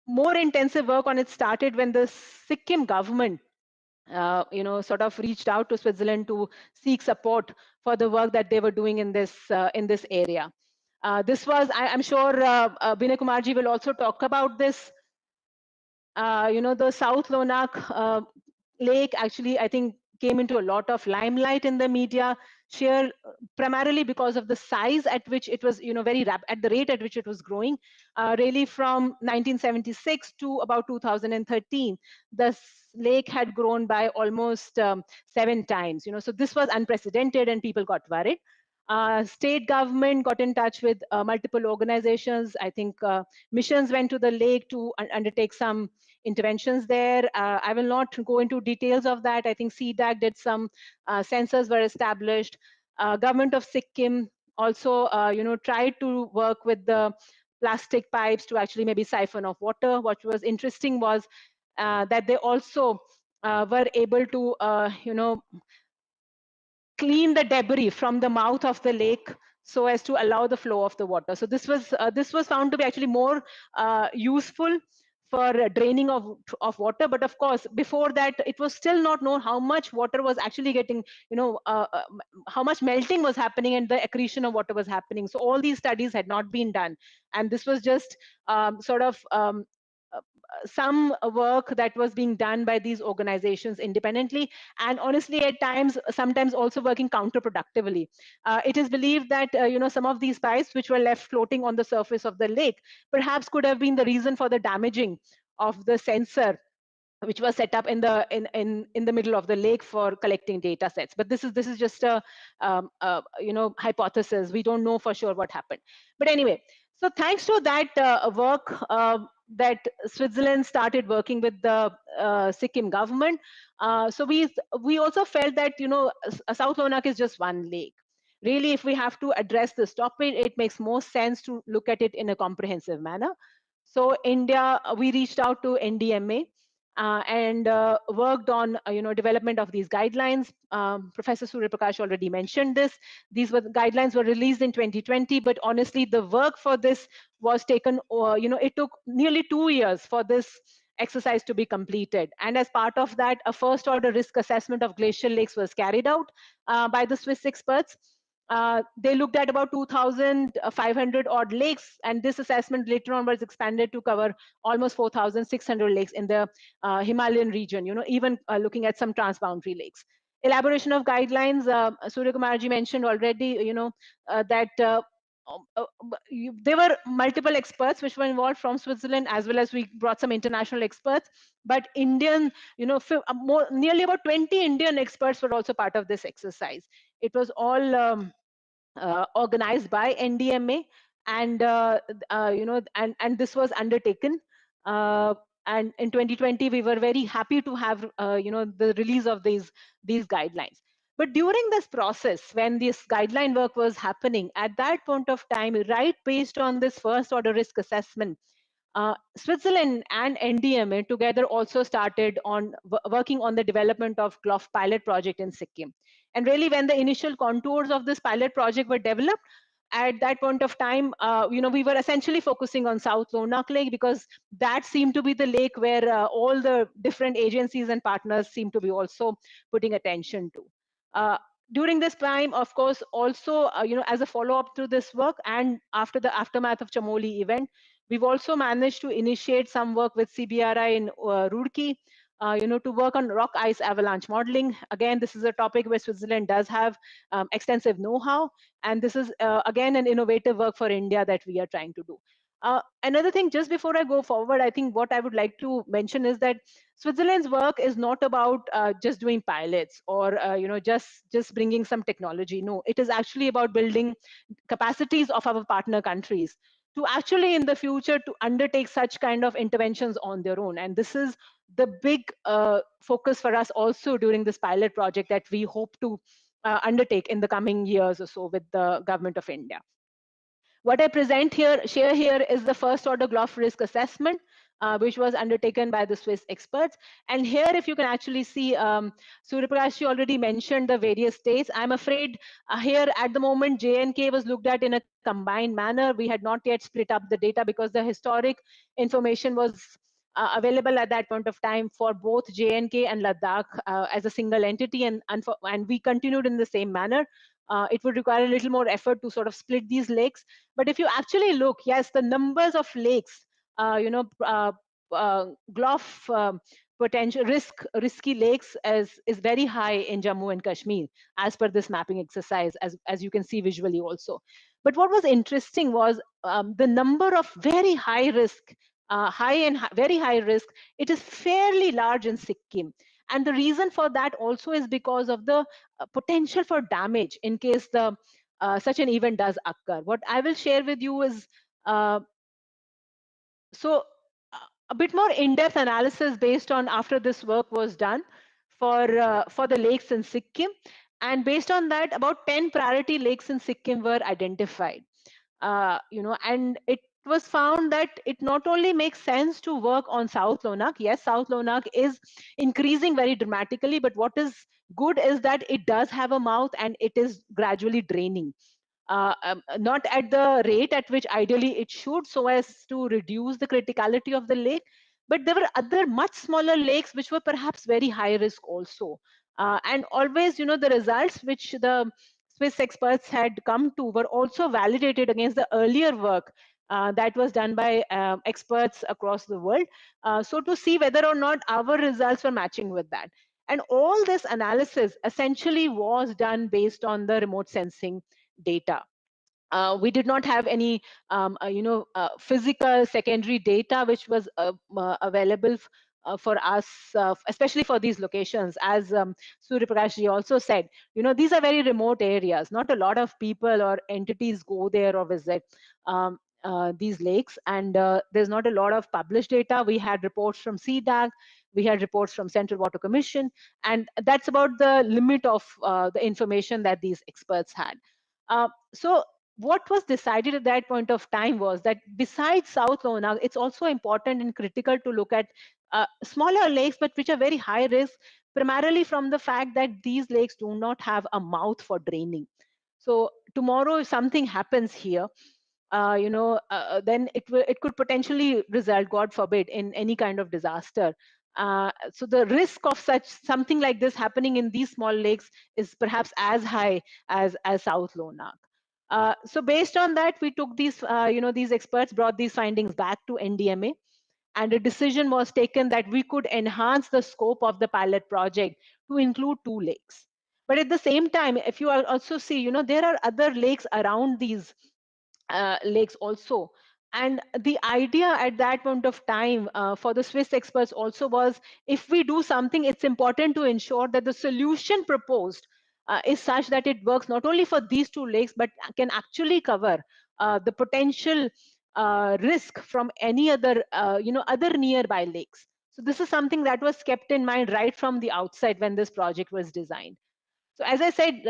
more intensive work on it started when the Sikkim government sort of reached out to Switzerland to seek support for the work that they were doing in this area. This was, I'm sure Binay Kumarji will also talk about this. The South Lonak lake actually, I think, came into a lot of limelight in the media, primarily because of the size at which it was, very rapid, at the rate at which it was growing. Really from 1976 to about 2013, the lake had grown by almost 7 times. So this was unprecedented and people got worried. State government got in touch with multiple organizations. I think missions went to the lake to undertake some interventions there. I will not go into details of that. I think CDAC did some sensors were established. Government of Sikkim also, tried to work with the plastic pipes to actually maybe siphon off water. What was interesting was that they also were able to, clean the debris from the mouth of the lake so as to allow the flow of the water. So this was found to be actually more useful for draining of water. But of course, before that, it was still not known how much water was actually getting, how much melting was happening and the accretion of water was happening. So all these studies had not been done. And this was just sort of some work that was being done by these organizations independently, and honestly at times sometimes also working counterproductively. It is believed that some of these pipes which were left floating on the surface of the lake perhaps could have been the reason for the damaging of the sensor which was set up in the middle of the lake for collecting data sets. But this is just a hypothesis. We don't know for sure what happened. But anyway, so thanks to that work that Switzerland started working with the Sikkim government, so we also felt that South Lonak is just one lake. Really, if we have to address this topic, it makes more sense to look at it in a comprehensive manner. So India, we reached out to NDMA and worked on development of these guidelines. Professor Surya Prakash already mentioned this. Guidelines were released in 2020, but honestly, the work for this was taken. It took nearly 2 years for this exercise to be completed. And as part of that, a first-order risk assessment of glacial lakes was carried out by the Swiss experts. They looked at about 2,500 odd lakes, and this assessment later on was expanded to cover almost 4,600 lakes in the Himalayan region, even looking at some transboundary lakes. Elaboration of guidelines, Surya Kumarji mentioned already, that there were multiple experts which were involved from Switzerland, as well as we brought some international experts. But Indian, nearly about 20 Indian experts were also part of this exercise. It was all organized by NDMA, and and this was undertaken. And in 2020, we were very happy to have the release of these guidelines. But during this process, when this guideline work was happening, at that point of time, right based on this first order risk assessment, Switzerland and NDMA together also started on working on the development of GLOF pilot project in Sikkim. And really, when the initial contours of this pilot project were developed, at that point of time, we were essentially focusing on South Lonak Lake, because that seemed to be the lake where all the different agencies and partners seemed to be also putting attention to. During this time, of course, also, as a follow-up to this work and after the aftermath of Chamoli event, we've also managed to initiate some work with CBRI in Roorkee, to work on rock ice avalanche modeling. Again, this is a topic where Switzerland does have extensive know-how, and this is again an innovative work for India that we are trying to do. Another thing, just before I go forward, I think what I would like to mention is that Switzerland's work is not about just doing pilots or just bringing some technology. No, it is actually about building capacities of our partner countries to actually in the future to undertake such kind of interventions on their own. And this is the big focus for us also during this pilot project that we hope to undertake in the coming years or so with the government of India. What I share here is the first order GLOF risk assessment, which was undertaken by the Swiss experts. And here, if you can actually see, Surya Prakash already mentioned the various states. I'm afraid here at the moment, J&K was looked at in a combined manner. We had not yet split up the data because the historic information was available at that point of time for both J&K and Ladakh as a single entity, and we continued in the same manner. It would require a little more effort to sort of split these lakes. But if you actually look, yes, the numbers of lakes, GLOF potential risky lakes is very high in Jammu and Kashmir as per this mapping exercise, as you can see visually also. But what was interesting was the number of very high risk, very high risk. It is fairly large in Sikkim. And the reason for that also is because of the potential for damage in case such an event does occur. What I will share with you is a bit more in-depth analysis based on after this work was done for the lakes in Sikkim. And based on that, about 10 priority lakes in Sikkim were identified. And it was found that it not only makes sense to work on South Lonak. Yes, South Lonak is increasing very dramatically, but what is good is that it does have a mouth and it is gradually draining. Not at the rate at which ideally it should, so as to reduce the criticality of the lake. But there were other much smaller lakes which were perhaps very high risk also. And always, the results which the Swiss experts had come to were also validated against the earlier work that was done by experts across the world. So to see whether or not our results were matching with that. And all this analysis essentially was done based on the remote sensing data. We did not have any, physical secondary data which was available for us, especially for these locations. As Surya Prakash ji also said, these are very remote areas. Not a lot of people or entities go there or visit these lakes, and there's not a lot of published data. We had reports from CDAC, we had reports from Central Water Commission, and that's about the limit of the information that these experts had. So what was decided at that point of time was that besides South Lona, it's also important and critical to look at smaller lakes, but which are very high risk, primarily from the fact that these lakes do not have a mouth for draining. So tomorrow, if something happens here, then it could potentially result, God forbid, in any kind of disaster. So the risk of such something like this happening in these small lakes is perhaps as high as South Lona. So based on that, we took these, these experts brought these findings back to NDMA, and a decision was taken that we could enhance the scope of the pilot project to include 2 lakes. But at the same time, if you also see, there are other lakes around these lakes also. And the idea at that point of time for the Swiss experts also was, if we do something, it's important to ensure that the solution proposed is such that it works not only for these 2 lakes, but can actually cover the potential risk from any other, other nearby lakes. So this is something that was kept in mind right from the outside when this project was designed. So as I said,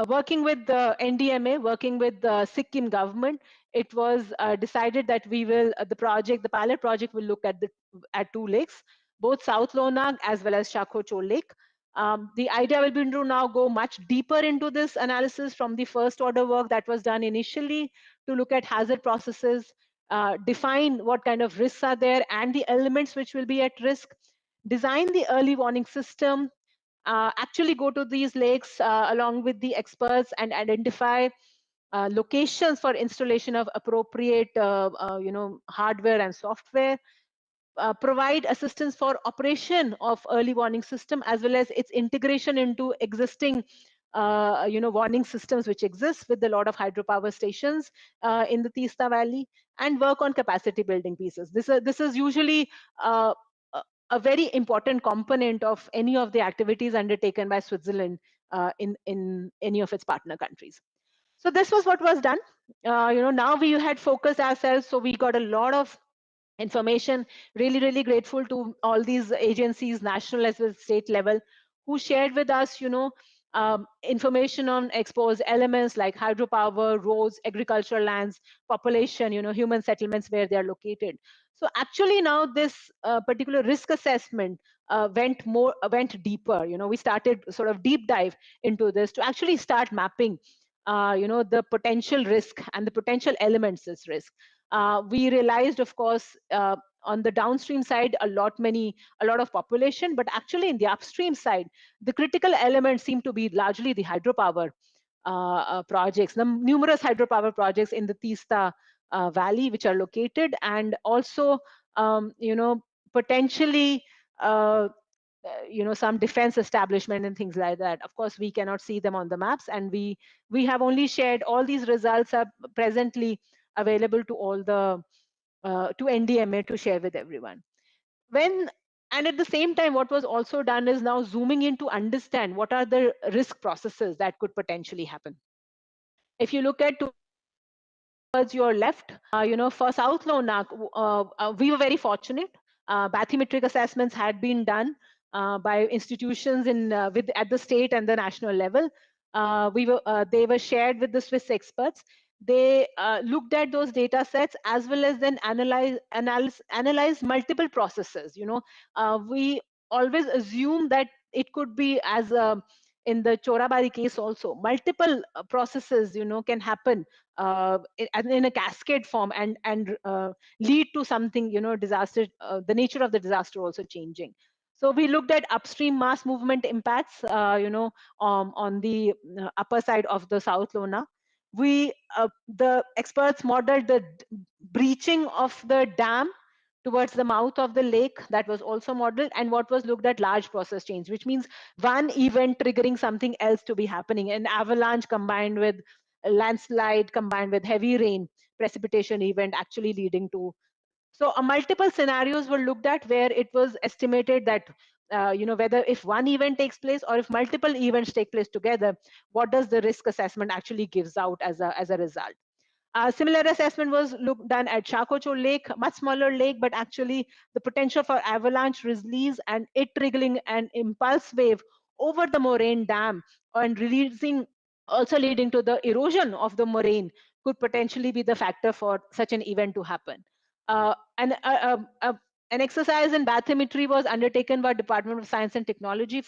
working with the NDMA, working with the Sikkim government, it was decided that we will, the pilot project will look at 2 lakes, both South Lonag as well as Shakho Chol Lake. The idea will be to now go much deeper into this analysis from the first order work that was done initially to look at hazard processes, define what kind of risks are there and the elements which will be at risk, design the early warning system, actually go to these lakes along with the experts and identify locations for installation of appropriate hardware and software, provide assistance for operation of early warning system as well as its integration into existing warning systems which exist with a lot of hydropower stations in the Teesta Valley, and work on capacity building pieces. This is usually a very important component of any of the activities undertaken by Switzerland in any of its partner countries. So this was what was done. Now we had focused ourselves, so we got a lot of information. Really grateful to all these agencies, national as well as state level, who shared with us information on exposed elements like hydropower, roads, agricultural lands, population, human settlements where they are located. So actually now this particular risk assessment went deeper. We started sort of deep dive into this to actually start mapping the potential risk and the potential elements this risk. We realized, of course, on the downstream side, a lot of population, but actually in the upstream side, the critical elements seem to be largely the hydropower projects, the numerous hydropower projects in the Teesta Valley, which are located, and also, potentially, some defense establishment and things like that. Of course, we cannot see them on the maps, and we have only shared all these results are presently available to all the to NDMA to share with everyone. And at the same time, what was also done is now zooming in to understand what are the risk processes that could potentially happen. If you look at towards your left, for South Lona, we were very fortunate. Bathymetric assessments had been done by institutions at the state and the national level. They were shared with the Swiss experts. They looked at those data sets as well as then analyzed multiple processes. We always assume that it could be as in the Chorabari case also, multiple processes can happen in a cascade form and lead to something, disaster, the nature of the disaster also changing. So we looked at upstream mass movement impacts, on the upper side of the South Lona. the experts modeled the breaching of the dam towards the mouth of the lake. That was also modeled, and what was looked at, large process change, which means one event triggering something else to be happening, an avalanche combined with a landslide combined with heavy rain precipitation event actually leading to. So multiple scenarios were looked at where it was estimated that whether if one event takes place or if multiple events take place together, what does the risk assessment actually gives out as a result. Similar assessment was done at Chakocho Lake, much smaller lake, but actually the potential for avalanche release and it triggering an impulse wave over the moraine dam and releasing, also leading to the erosion of the moraine, could potentially be the factor for such an event to happen. An exercise in bathymetry was undertaken by Department of Science and Technology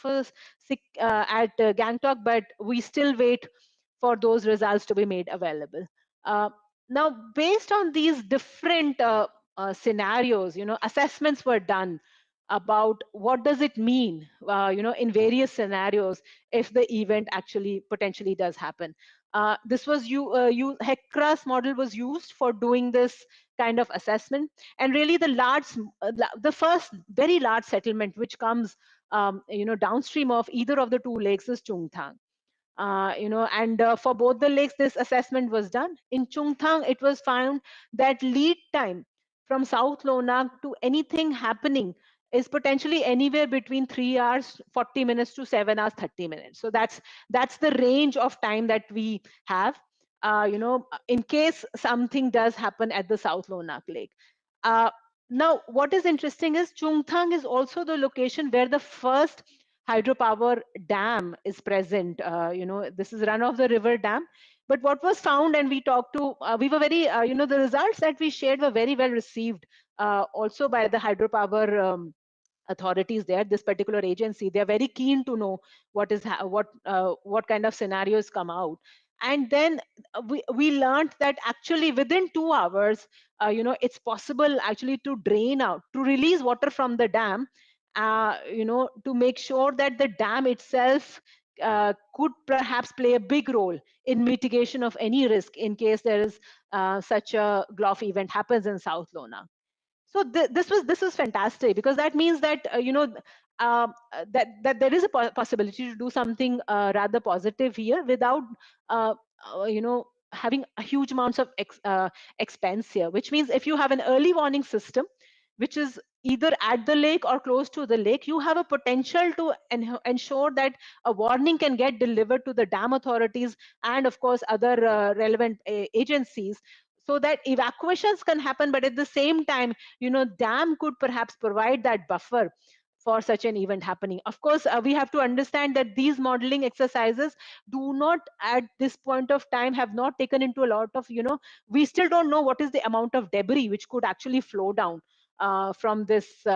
at Gangtok, but we still wait for those results to be made available. Now, based on these different scenarios, assessments were done about what does it mean, in various scenarios if the event actually potentially does happen. This was HECRA's model was used for doing this kind of assessment, and really the first very large settlement which comes, downstream of either of the two lakes is Chungthang. For both the lakes, this assessment was done. In Chungthang, it was found that lead time from South Lonak to anything happening is potentially anywhere between 3 hours 40 minutes to 7 hours 30 minutes. So that's the range of time that we have, in case something does happen at the South Lonak Lake. Now, what is interesting is Chungthang is also the location where the first hydropower dam is present. This is run of the river dam. But what was found, and we talked to, we were very, the results that we shared were very well received also by the hydropower authorities there. This particular agency, they're very keen to know what kind of scenarios come out. And then we learned that actually within 2 hours, it's possible actually to drain out, to release water from the dam, to make sure that the dam itself could perhaps play a big role in mitigation of any risk in case there is such a GLOF event happens in South Lona. So this was fantastic, because that means that that there is a possibility to do something rather positive here without having a huge amounts of expense here. Which means if you have an early warning system which is either at the lake or close to the lake, you have a potential to ensure that a warning can get delivered to the dam authorities and of course other relevant agencies, so that evacuations can happen. But at the same time, dam could perhaps provide that buffer for such an event happening. Of course, we have to understand that these modeling exercises do not at this point of time have not taken into a lot of, we still don't know what is the amount of debris which could actually flow down from this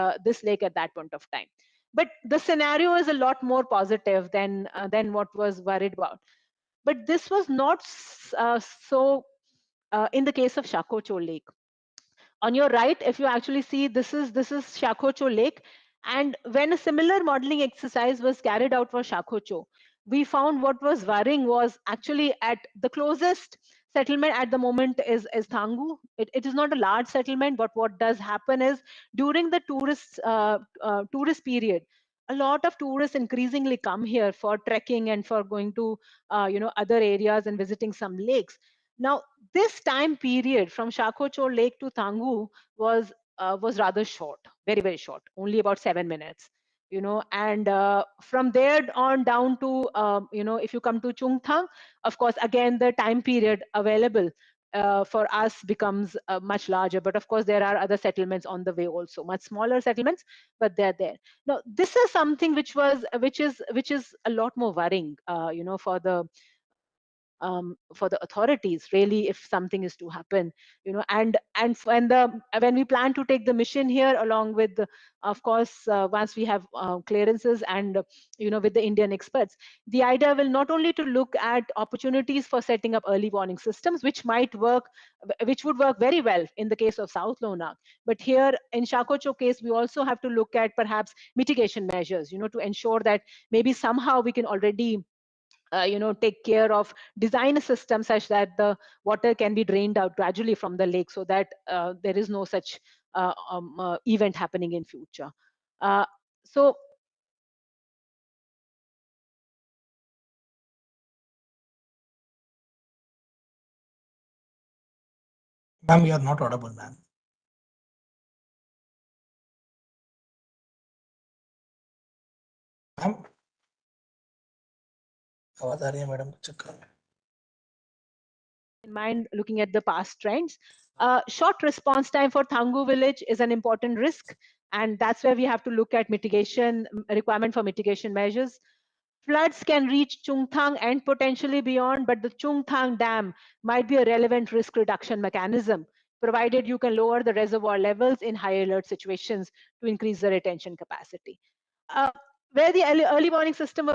lake at that point of time. But the scenario is a lot more positive than what was worried about. But this was not so in the case of Shakocho Lake. On your right, if you actually see, this is Shakocho Lake. And when a similar modeling exercise was carried out for Shakocho, we found what was worrying was actually at the closest settlement at the moment is Thangu. It is not a large settlement, but what does happen is during the tourist period, a lot of tourists increasingly come here for trekking and for going to other areas and visiting some lakes. Now, this time period from Shakocho Lake to Thangu was rather short, very, very short, only about 7 minutes. And from there on down to, if you come to Chungthang, of course, again, the time period available for us becomes much larger. But of course, there are other settlements on the way also, much smaller settlements, but they're there. Now, this is something which is a lot more worrying, for the authorities, really, if something is to happen, and when we plan to take the mission here, along with of course once we have clearances and with the Indian experts, the idea will not only to look at opportunities for setting up early warning systems, which would work very well in the case of South Lonak, but here in Shakocho case, we also have to look at perhaps mitigation measures, to ensure that maybe somehow we can already take care of, design a system such that the water can be drained out gradually from the lake, so that there is no such event happening in future. So Ma'am, you are not audible, ma'am. Ma'am आवाज आ रही है madam? Check कर in mind, looking at the past trends, short response time for Thangu village is an important risk, and that's where we have to look at mitigation requirement for mitigation measures. Floods can reach Chungthang and potentially beyond, but the Chungthang Dam might be a relevant risk reduction mechanism, provided you can lower the reservoir levels in high alert situations to increase the retention capacity. Where the early warning system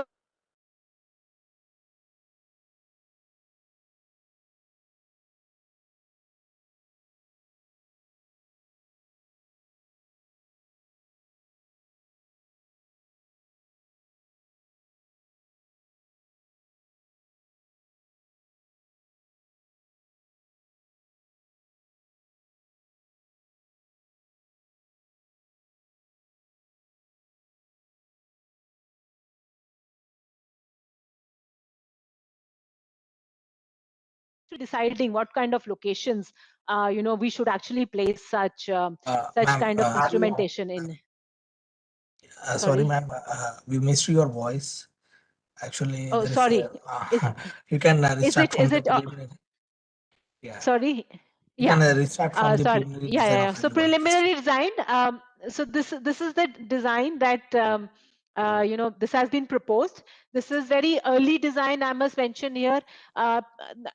deciding what kind of locations we should actually place such such ma'am, kind of instrumentation in. sorry ma'am, we missed your voice. Actually, Oh, there is sorry. you can Is restart it from is the it preliminary. Yeah, sorry? you can Yeah. restart from the Sorry. preliminary Yeah, design yeah, yeah. of So early warning system. preliminary design. So this is the design that this has been proposed. This is very early design, I must mention here.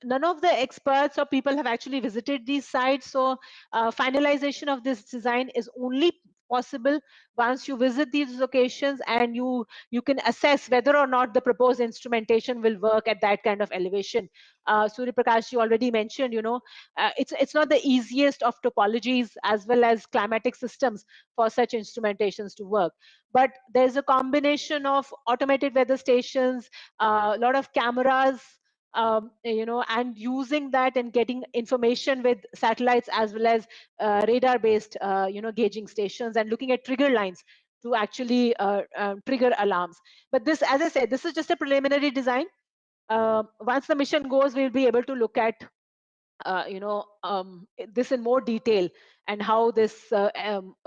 None of the experts or people have actually visited these sites, so finalization of this design is only possible once you visit these locations and you can assess whether or not the proposed instrumentation will work at that kind of elevation. Surya Prakash, you already mentioned, it's not the easiest of topologies as well as climatic systems for such instrumentations to work. But there's a combination of automated weather stations, a lot of cameras, and using that and getting information with satellites as well as radar-based, gauging stations, and looking at trigger lines to actually trigger alarms. But this, as I said, this is just a preliminary design. Once the mission goes, we'll be able to look at this in more detail and how this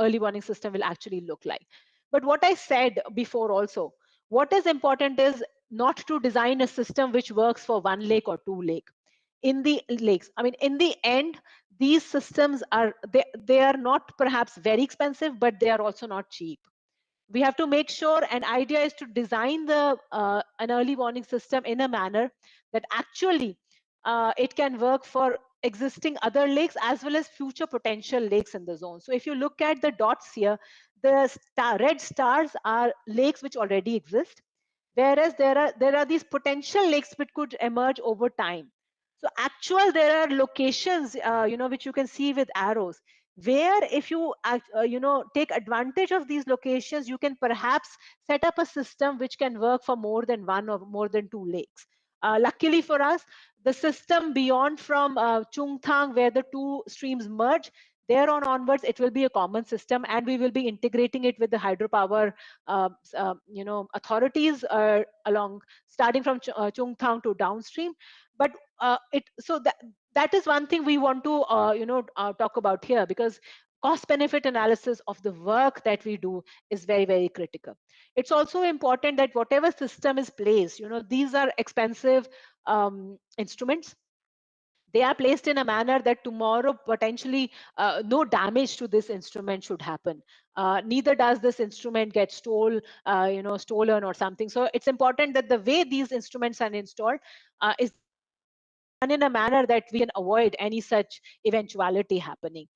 early warning system will actually look like. But what I said before also, what is important is not to design a system which works for one lake or two lakes. I mean, in the end, these systems are they are not perhaps very expensive, but they are also not cheap. We have to make sure, an idea is to design the an early warning system in a manner that actually it can work for existing other lakes as well as future potential lakes in the zone. So if you look at the dots here, the red stars are lakes which already exist, whereas there are these potential lakes which could emerge over time. So there are locations which you can see with arrows, where if you take advantage of these locations, you can perhaps set up a system which can work for more than one or more than two lakes. Luckily for us, the system beyond from Chungthang, where the two streams merge, there on onwards, it will be a common system, and we will be integrating it with the hydropower authorities along, starting from Chungthang to downstream. But that is one thing we want to talk about here, because cost benefit analysis of the work that we do is very, very critical. It's also important that whatever system is placed, these are expensive instruments. They are placed in a manner that tomorrow potentially no damage to this instrument should happen. Neither does this instrument get stolen or something. So it's important that the way these instruments are installed is done in a manner that we can avoid any such eventuality happening.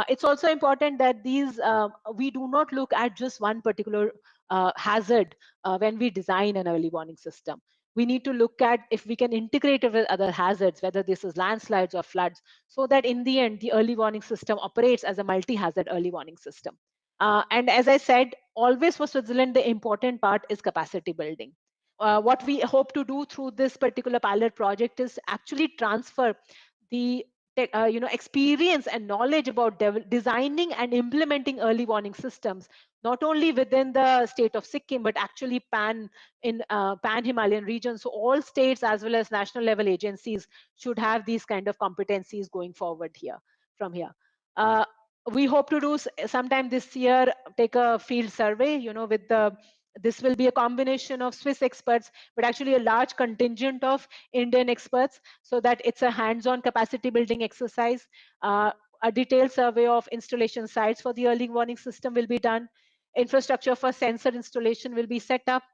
It's also important that we do not look at just one particular hazard when we design an early warning system. We need to look at if we can integrate it with other hazards, whether this is landslides or floods, so that in the end, the early warning system operates as a multi-hazard early warning system. And as I said, always for Switzerland, the important part is capacity building. what we hope to do through this particular pilot project is actually transfer the experience and knowledge about designing and implementing early warning systems, not only within the state of Sikkim, but actually pan Himalayan region. So all states as well as national level agencies should have these kind of competencies going forward here from here. We hope to do sometime this year, take a field survey, with this will be a combination of Swiss experts, but actually a large contingent of Indian experts, so that it's a hands-on capacity building exercise. A detailed survey of installation sites for the early warning system will be done. Infrastructure for sensor installation will be set up.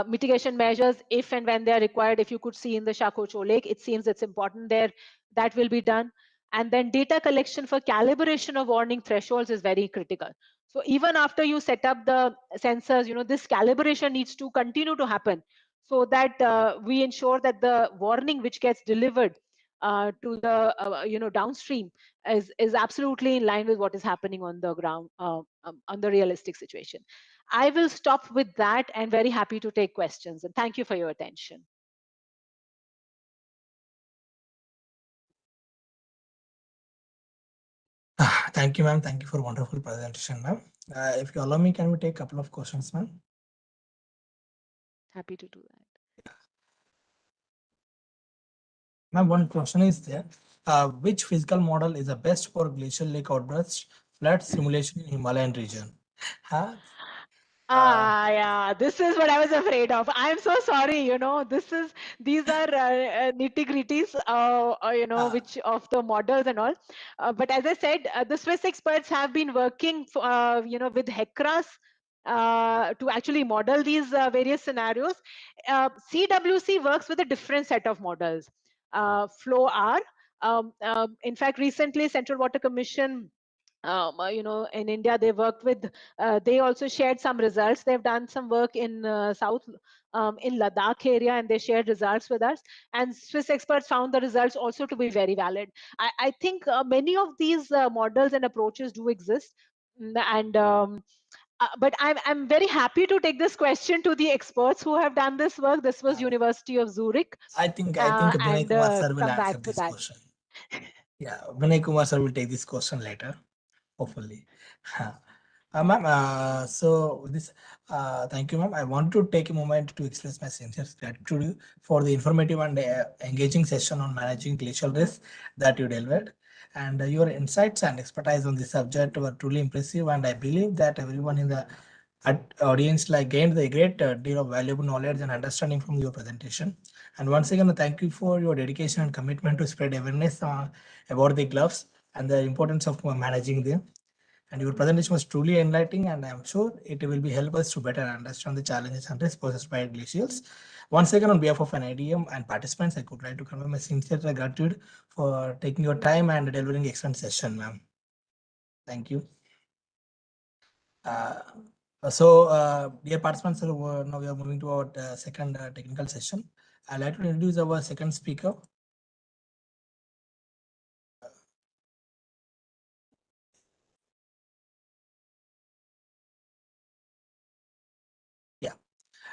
Mitigation measures, if and when they are required, if you could see in the Shakocho Lake, it seems it's important there, that will be done. And then data collection for calibration of warning thresholds is very critical. So even after you set up the sensors, this calibration needs to continue to happen, so that we ensure that the warning which gets delivered to the downstream is absolutely in line with what is happening on the ground, on the realistic situation. I will stop with that and very happy to take questions. And thank you for your attention. Thank you, ma'am. Thank you for a wonderful presentation, ma'am. If you allow me, can we take a couple of questions, ma'am? Happy to do that. Ma'am, one question is there. Which physical model is the best for glacial lake outburst flood simulation in Himalayan region? Yeah, this is what I was afraid of. I'm so sorry, these are nitty-gritties, which of the models and all. But as I said, the Swiss experts have been working, with HECRAS to actually model these various scenarios. CWC works with a different set of models. FLOW-R. In fact, recently, Central Water Commission, in India, they worked with, they also shared some results. They've done some work in South, in Ladakh area, and they shared results with us. And Swiss experts found the results also to be very valid. I think many of these models and approaches do exist. And but I'm very happy to take this question to the experts who have done this work. This was University of Zurich. I think Vinay Kumar sir will come answer back this that. question. Yeah, Vinay Kumar sir will take this question later, hopefully. Ma'am, so this, thank you, ma'am. I want to take a moment to express my sincere gratitude for the informative and engaging session on managing glacial risk that you delivered. And your insights and expertise on the subject were truly impressive. And I believe that everyone in the audience gained a great deal of valuable knowledge and understanding from your presentation. And once again, thank you for your dedication and commitment to spread awareness about the GLOFs and the importance of managing them. And your presentation was truly enlightening, and I'm sure it will be help us to better understand the challenges and risks posed by glaciers. Once again, on behalf of NIDM and participants, I would like to convey my sincere gratitude for taking your time and delivering excellent session, ma'am. Thank you. Dear participants, now we are moving to our second technical session. I'd like to introduce our second speaker.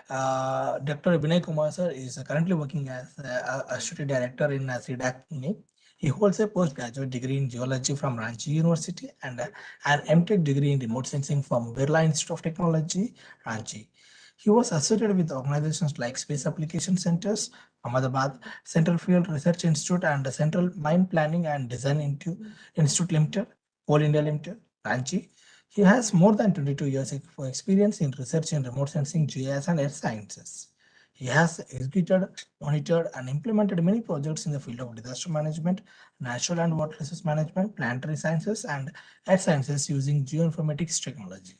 Dr. Vinay Kumar sir is currently working as Associate Director in CDAC Pune. He holds a postgraduate degree in geology from Ranchi University and an MTech degree in remote sensing from Birla Institute of Technology, Ranchi. He was associated with organizations like Space Application Centers, Ahmedabad, Central Field Research Institute, and the Central Mine Planning and Design Institute Limited, Coal India Limited, Ranchi. He has more than 22 years of experience in research in remote sensing, GIS, and earth sciences. He has executed, monitored, and implemented many projects in the field of disaster management, natural and water resource management, planetary sciences, and earth sciences using geoinformatics technology.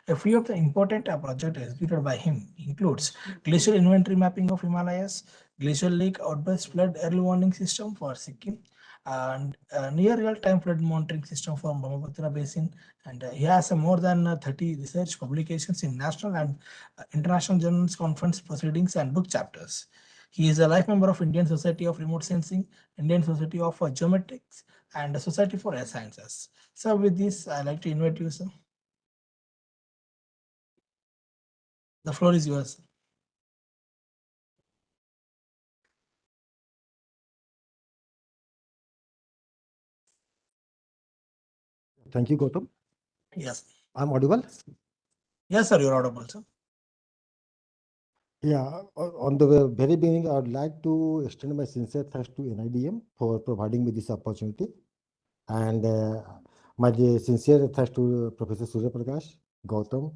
A few of the important projects executed by him includes glacial inventory mapping of Himalayas, glacial lake outburst flood early warning system for Sikkim, and near real-time flood monitoring system for Brahmaputra Basin. And he has more than 30 research publications in national and international journals, conference proceedings, and book chapters. He is a life member of Indian Society of Remote Sensing, Indian Society of Geometrics, and the Society for Earth Sciences. So with this, I'd like to invite you, sir. The floor is yours. Thank you, Gautam. Yes. I'm audible? Yes, sir, you're audible, sir. Yeah, on the very beginning, I would like to extend my sincere thanks to NIDM for providing me this opportunity. And my sincere thanks to Professor Surya Prakash, Gautam,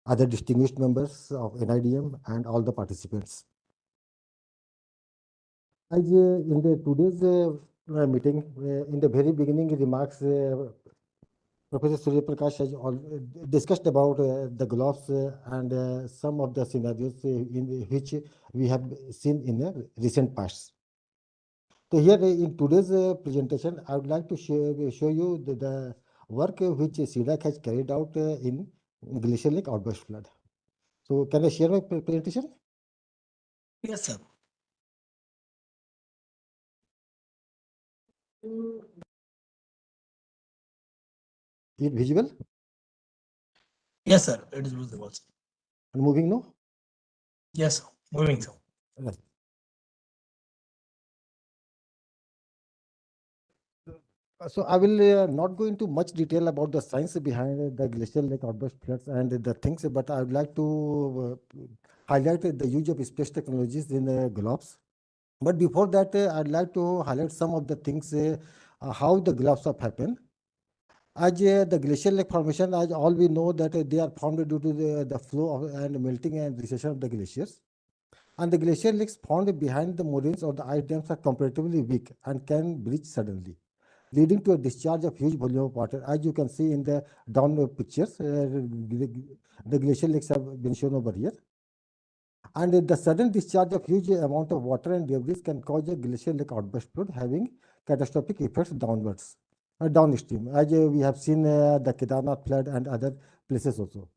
other distinguished members of NIDM, and all the participants. As in the today's meeting, in the very beginning remarks, Professor Surya Prakash has discussed about the GLOFs and some of the scenarios in which we have seen in the recent past. So here in today's presentation, I would like to show you the work which CDAC has carried out in Glacier Lake outburst flood. So can I share my presentation? Yes, sir. Is it visible? Yes, sir. It is visible. And moving now? Yes, sir. Moving, sir. Right. So I will not go into much detail about the science behind the glacial lake outburst floods and the things, but I would like to highlight the use of space technologies in GLOFs. But before that, I'd like to highlight some of the things, how the GLOFs have happened. As the glacial lake formation, as all we know that they are formed due to the flow of, and melting and recession of the glaciers. And the glacial lakes formed behind the moraines or the ice dams are comparatively weak and can breach suddenly, leading to a discharge of huge volume of water. As you can see in the down pictures, the glacial lakes have been shown over here. And the sudden discharge of huge amount of water and debris can cause a glacial lake outburst flood, having catastrophic effects downwards, downstream, as we have seen the Kedarnath flood and other places also.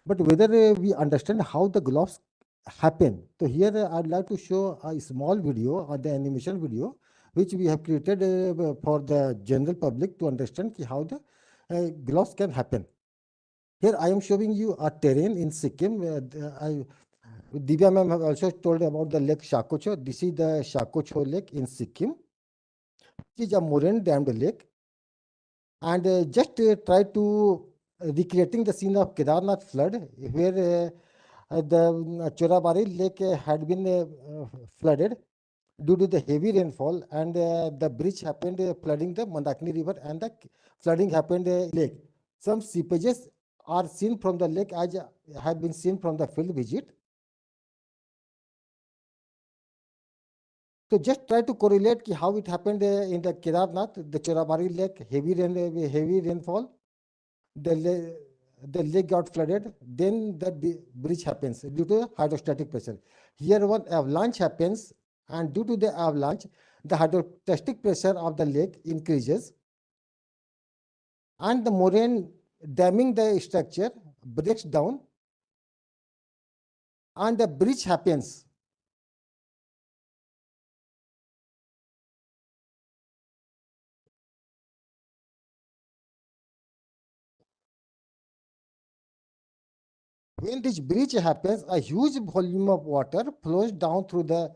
But whether we understand how the GLOFs happen, so here I'd like to show a small video or the animation video which we have created for the general public to understand how the GLOFs can happen. Here I am showing you a terrain in Sikkim. Divya ma'am have also told about the lake Shakocho. This is the Shakocho lake in Sikkim. It is a moraine dammed lake. And just try to recreating the scene of Kedarnath flood, where the Chorabari lake had been flooded due to the heavy rainfall, and the bridge happened flooding the Mandakini river, and the flooding happened lake. Some seepages are seen from the lake as have been seen from the field visit. So just try to correlate how it happened in the Kedarnath, the Chorabari lake, heavy rainfall, the lake got flooded, then the bridge happens due to hydrostatic pressure. Here one avalanche happens, and due to the avalanche, the hydrostatic pressure of the lake increases, and the moraine damming the structure breaks down, and the bridge happens. When this breach happens, a huge volume of water flows down through the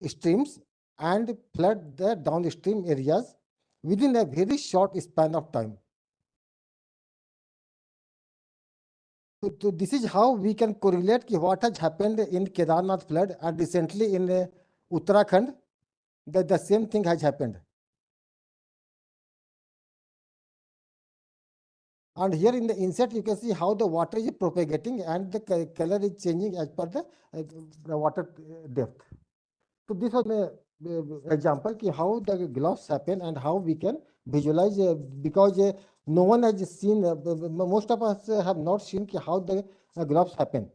streams and flood the downstream areas within a very short span of time. So this is how we can correlate what has happened in Kedarnath flood, and recently in Uttarakhand, the same thing has happened. And here in the inset, you can see how the water is propagating and the color is changing as per the water depth. So this was an example how the GLOFs happen and how we can visualize, because no one has seen, most of us have not seen how the GLOFs happen.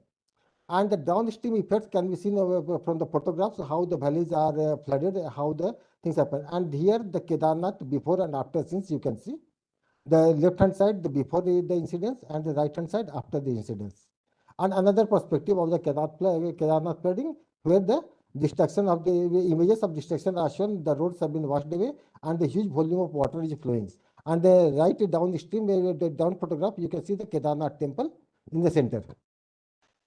And the downstream effects can be seen from the photographs, how the valleys are flooded, how the things happen. And here the Kedarnath before and after scenes you can see. The left hand side, the before the incidents, and the right hand side after the incidents. And another perspective of the Kedarnath flooding, where the destruction of the images of destruction are shown, the roads have been washed away, and the huge volume of water is flowing. And the right downstream, the down photograph, you can see the Kedarnath temple in the center.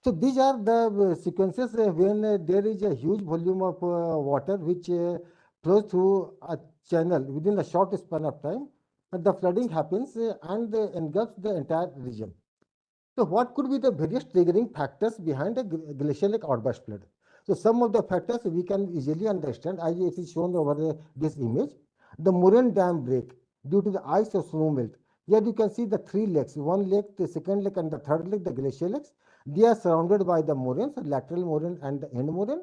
So these are the sequences when there is a huge volume of water which flows through a channel within a short span of time, the flooding happens and engulfs the entire region. So what could be the various triggering factors behind a glacial lake outburst flood? So some of the factors we can easily understand as it is shown over this image. The moraine dam break due to the ice or snow melt. Here you can see the three lakes, one lake, the second lake and the third lake, the glacial lakes. They are surrounded by the moraines, lateral moraine and the end moraine.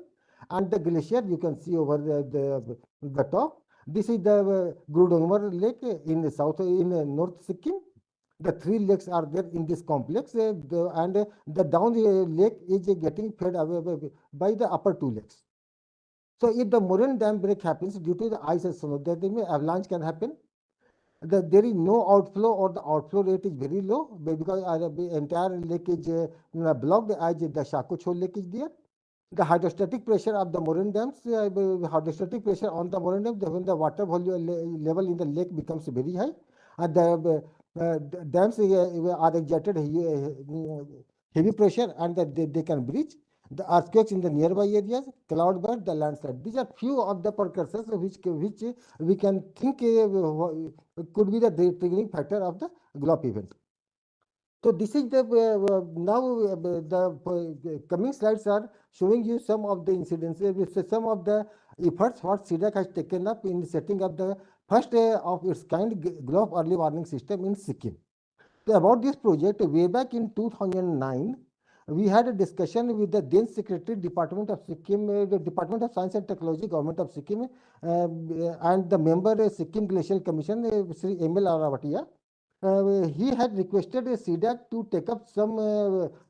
And the glacier you can see over the top. This is the Grudongmar lake in the south, in North Sikkim. The three lakes are there in this complex, and the down lake is getting fed away by the upper two lakes. So if the moraine dam break happens due to the ice and snow, then avalanche can happen. There is no outflow, or the outflow rate is very low because the entire lake is blocked as the Shakochol lake is there. The hydrostatic pressure of the moraine dams, hydrostatic pressure on the moraine dams, when the water volume level in the lake becomes very high, and the dams are exerted heavy pressure, and they can breach. The earthquakes in the nearby areas, cloud burst, the landslide. These are few of the precursors which we can think could be the triggering factor of the GLOF event. So this is the now the coming slides are showing you some of the incidents, some of the efforts what CDAC has taken up in setting up the first of its kind GLOF early warning system in Sikkim. So about this project, way back in 2009, we had a discussion with the then Secretary, Department of Sikkim, the Department of Science and Technology, Government of Sikkim, and the member Sikkim Glacial Commission, Sri M.L. Aravatia. He had requested CDAC to take up some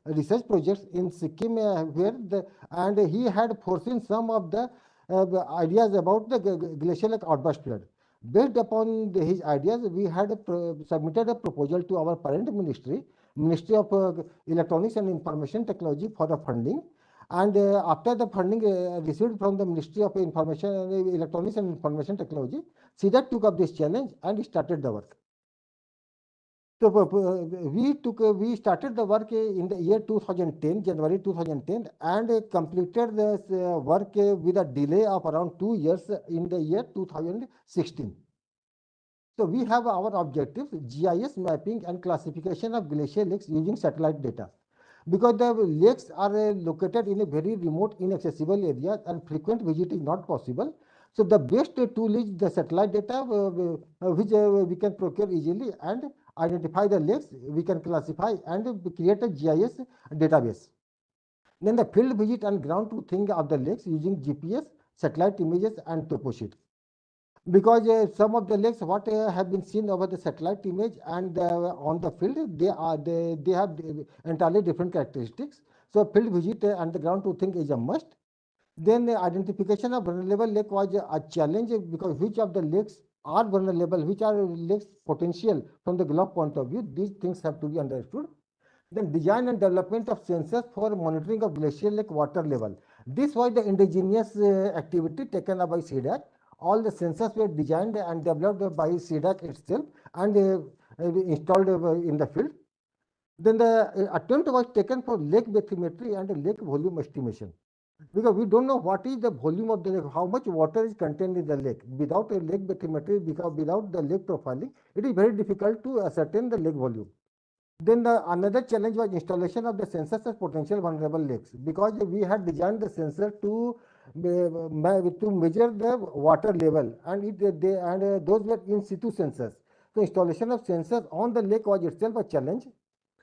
research projects in Sikkim, and he had foreseen some of the ideas about the glacial outburst flood. Based upon his ideas, we had submitted a proposal to our parent ministry, Ministry of Electronics and Information Technology, for the funding. And after the funding received from the Ministry of Electronics and Information Technology, CDAC took up this challenge and started the work. So we started the work in the year 2010, January 2010, and completed this work with a delay of around 2 years in the year 2016. So we have our objectives: GIS mapping and classification of glacial lakes using satellite data. Because the lakes are located in a very remote, inaccessible area and frequent visit is not possible. So the best tool is the satellite data, which we can procure easily and identify the lakes, we can classify and create a GIS database. Then the field visit and ground truthing of the lakes using GPS, satellite images and topo sheet. Because some of the lakes what have been seen over the satellite image and on the field, they have entirely different characteristics. So field visit and the ground truthing is a must. Then the identification of vulnerable lake was a challenge, because which of the lakes are vulnerable, which are lakes potential from the GLOF point of view, these things have to be understood. Then design and development of sensors for monitoring of glacial lake water level. This was the indigenous activity taken up by CDAC. All the sensors were designed and developed by CDAC itself and installed in the field. Then the attempt was taken for lake bathymetry and lake volume estimation. Because we don't know what is the volume of the lake, how much water is contained in the lake. Without a lake bathymetry, because without the lake profiling, it is very difficult to ascertain the lake volume. Then another challenge was installation of the sensors at potential vulnerable lakes, because we had designed the sensor to measure the water level, and those were in situ sensors. So installation of sensors on the lake was itself a challenge.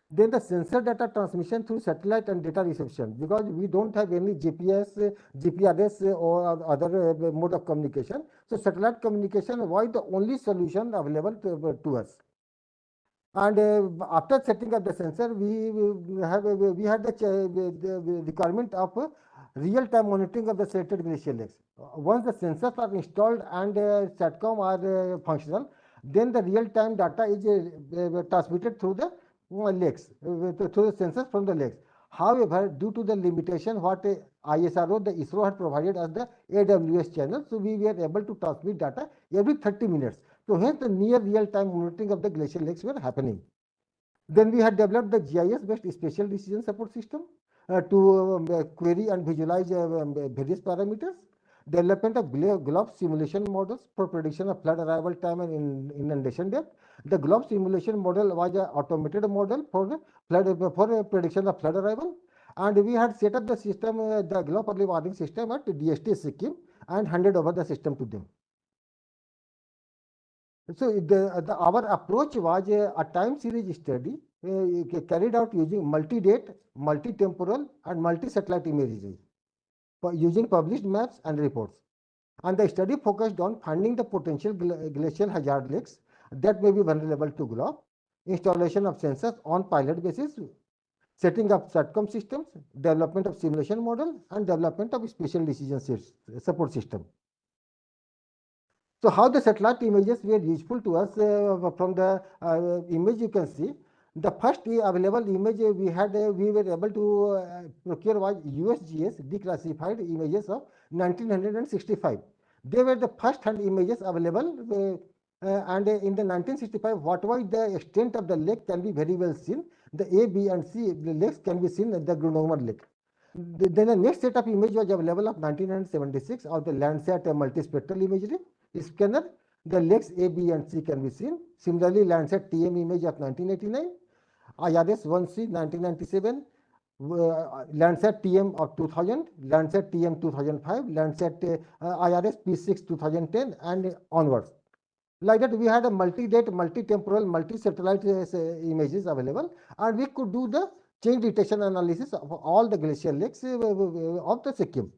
Then the sensor data transmission through satellite and data reception, because we don't have any GPS, GPRS or other mode of communication. So satellite communication was the only solution available to us. And after setting up the sensor, we had the requirement of real-time monitoring of the selected glacial lakes. Once the sensors are installed and SATCOM are functional, then the real-time data is transmitted through the lakes, through the sensors from the lakes. However, due to the limitation what ISRO, the ISRO had provided as the AWS channel, so we were able to transmit data every 30 minutes. So hence the near real-time monitoring of the glacial lakes were happening. Then we had developed the GIS-based spatial decision support system to query and visualize various parameters. development of GLOFs simulation models for prediction of flood arrival time and inundation depth. The GLOFs simulation model was an automated model for prediction of flood arrival, and we had set up the system, the GLOF early warning system at DST Sikkim, and handed over the system to them. So our approach was a time series study carried out using multi-date, multi-temporal, and multi-satellite imagery using published maps and reports. And the study focused on finding the potential glacial hazard lakes that may be vulnerable to GLOF, installation of sensors on pilot basis, setting up SATCOM systems, development of simulation model, and development of special decision support system. So how the satellite images were useful to us from the image you can see. The first available image we were able to procure was USGS declassified images of 1965. They were the first hand images available, and in the 1965, whatever the extent of the lake can be very well seen. The A, B, and C lakes can be seen at the Grunomer Lake. Then the next set of image was available of 1976 of the Landsat multispectral imagery scanner. The lakes A, B, and C can be seen. Similarly, Landsat TM image of 1989, IRS 1C 1997, Landsat TM of 2000, Landsat TM 2005, Landsat IRS P6 2010, and onwards. Like that, we had a multi-date, multi-temporal, multi-satellite images available, and we could do the change detection analysis of all the glacial lakes of the Sikkim.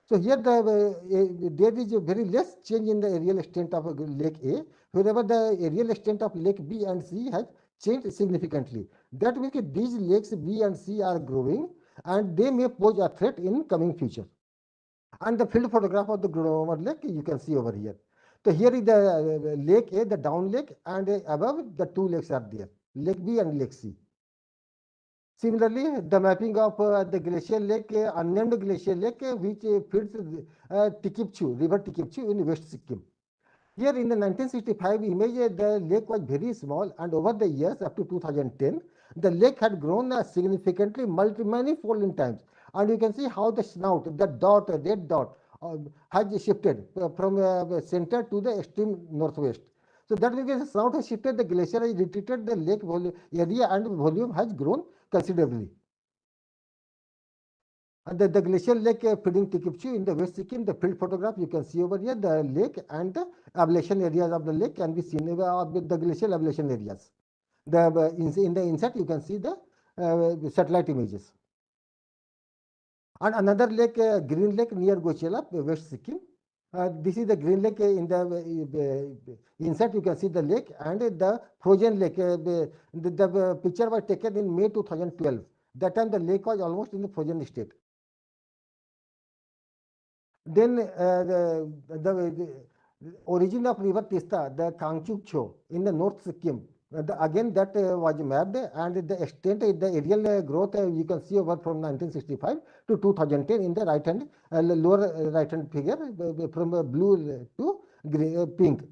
So here there is a very less change in the aerial extent of Lake A, wherever the aerial extent of Lake B and C has changed significantly. That means that these lakes B and C are growing, and they may pose a threat in coming future. And the field photograph of the Grunomer Lake you can see over here. So here is the Lake A, the down lake, and above the two lakes are there, Lake B and Lake C. Similarly, the mapping of the glacial lake, unnamed glacial lake, which feeds Tikipchu, river Tikipchu in West Sikkim. Here in the 1965 image, the lake was very small, and over the years up to 2010, the lake had grown significantly, manifold in times. And you can see how the snout, the dot, red dot, has shifted from center to the extreme northwest. So that means the snout has shifted, the glacier has retreated, the lake area and volume has grown considerably. And the glacial lake feeding Tikipchu in the West Sikkim, the field photograph you can see over here, the lake and the ablation areas of the lake can be seen with the glacial ablation areas. In the inset you can see the satellite images. And another lake, Green Lake near Gochela, West Sikkim. This is the Green Lake. In the inside you can see the lake and the frozen lake. The picture was taken in May 2012. That time the lake was almost in the frozen state. Then the origin of river Tista, the Kangchuk Cho in the North Sikkim. Again that was mapped, and the extent, the aerial growth you can see over from 1965 to 2010 in the right hand, lower right hand figure, from blue to green, pink.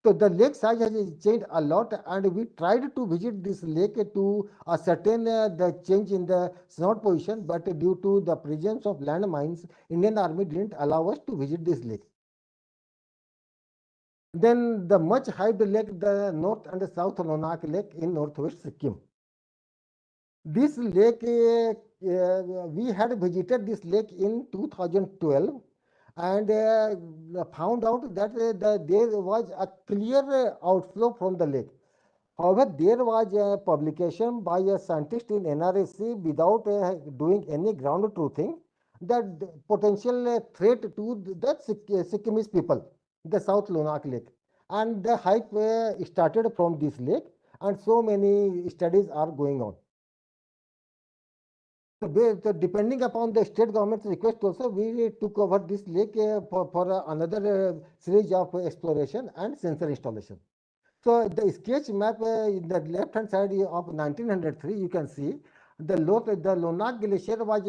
So the lake size has changed a lot, and we tried to visit this lake to ascertain the change in the snout position, but due to the presence of landmines, Indian Army didn't allow us to visit this lake. Then the much hyped lake, the North and the South Lonak Lake in northwest Sikkim. This lake, we had visited this lake in 2012 and found out that there was a clear outflow from the lake. However, there was a publication by a scientist in NRSC without doing any ground truthing that potential threat to the Sikkimese people, the South Lonak Lake. And the hype started from this lake, and so many studies are going on. So depending upon the state government's request also, we took over this lake for another series of exploration and sensor installation. So the sketch map in the left hand side of 1903, you can see the Lonak Glacier was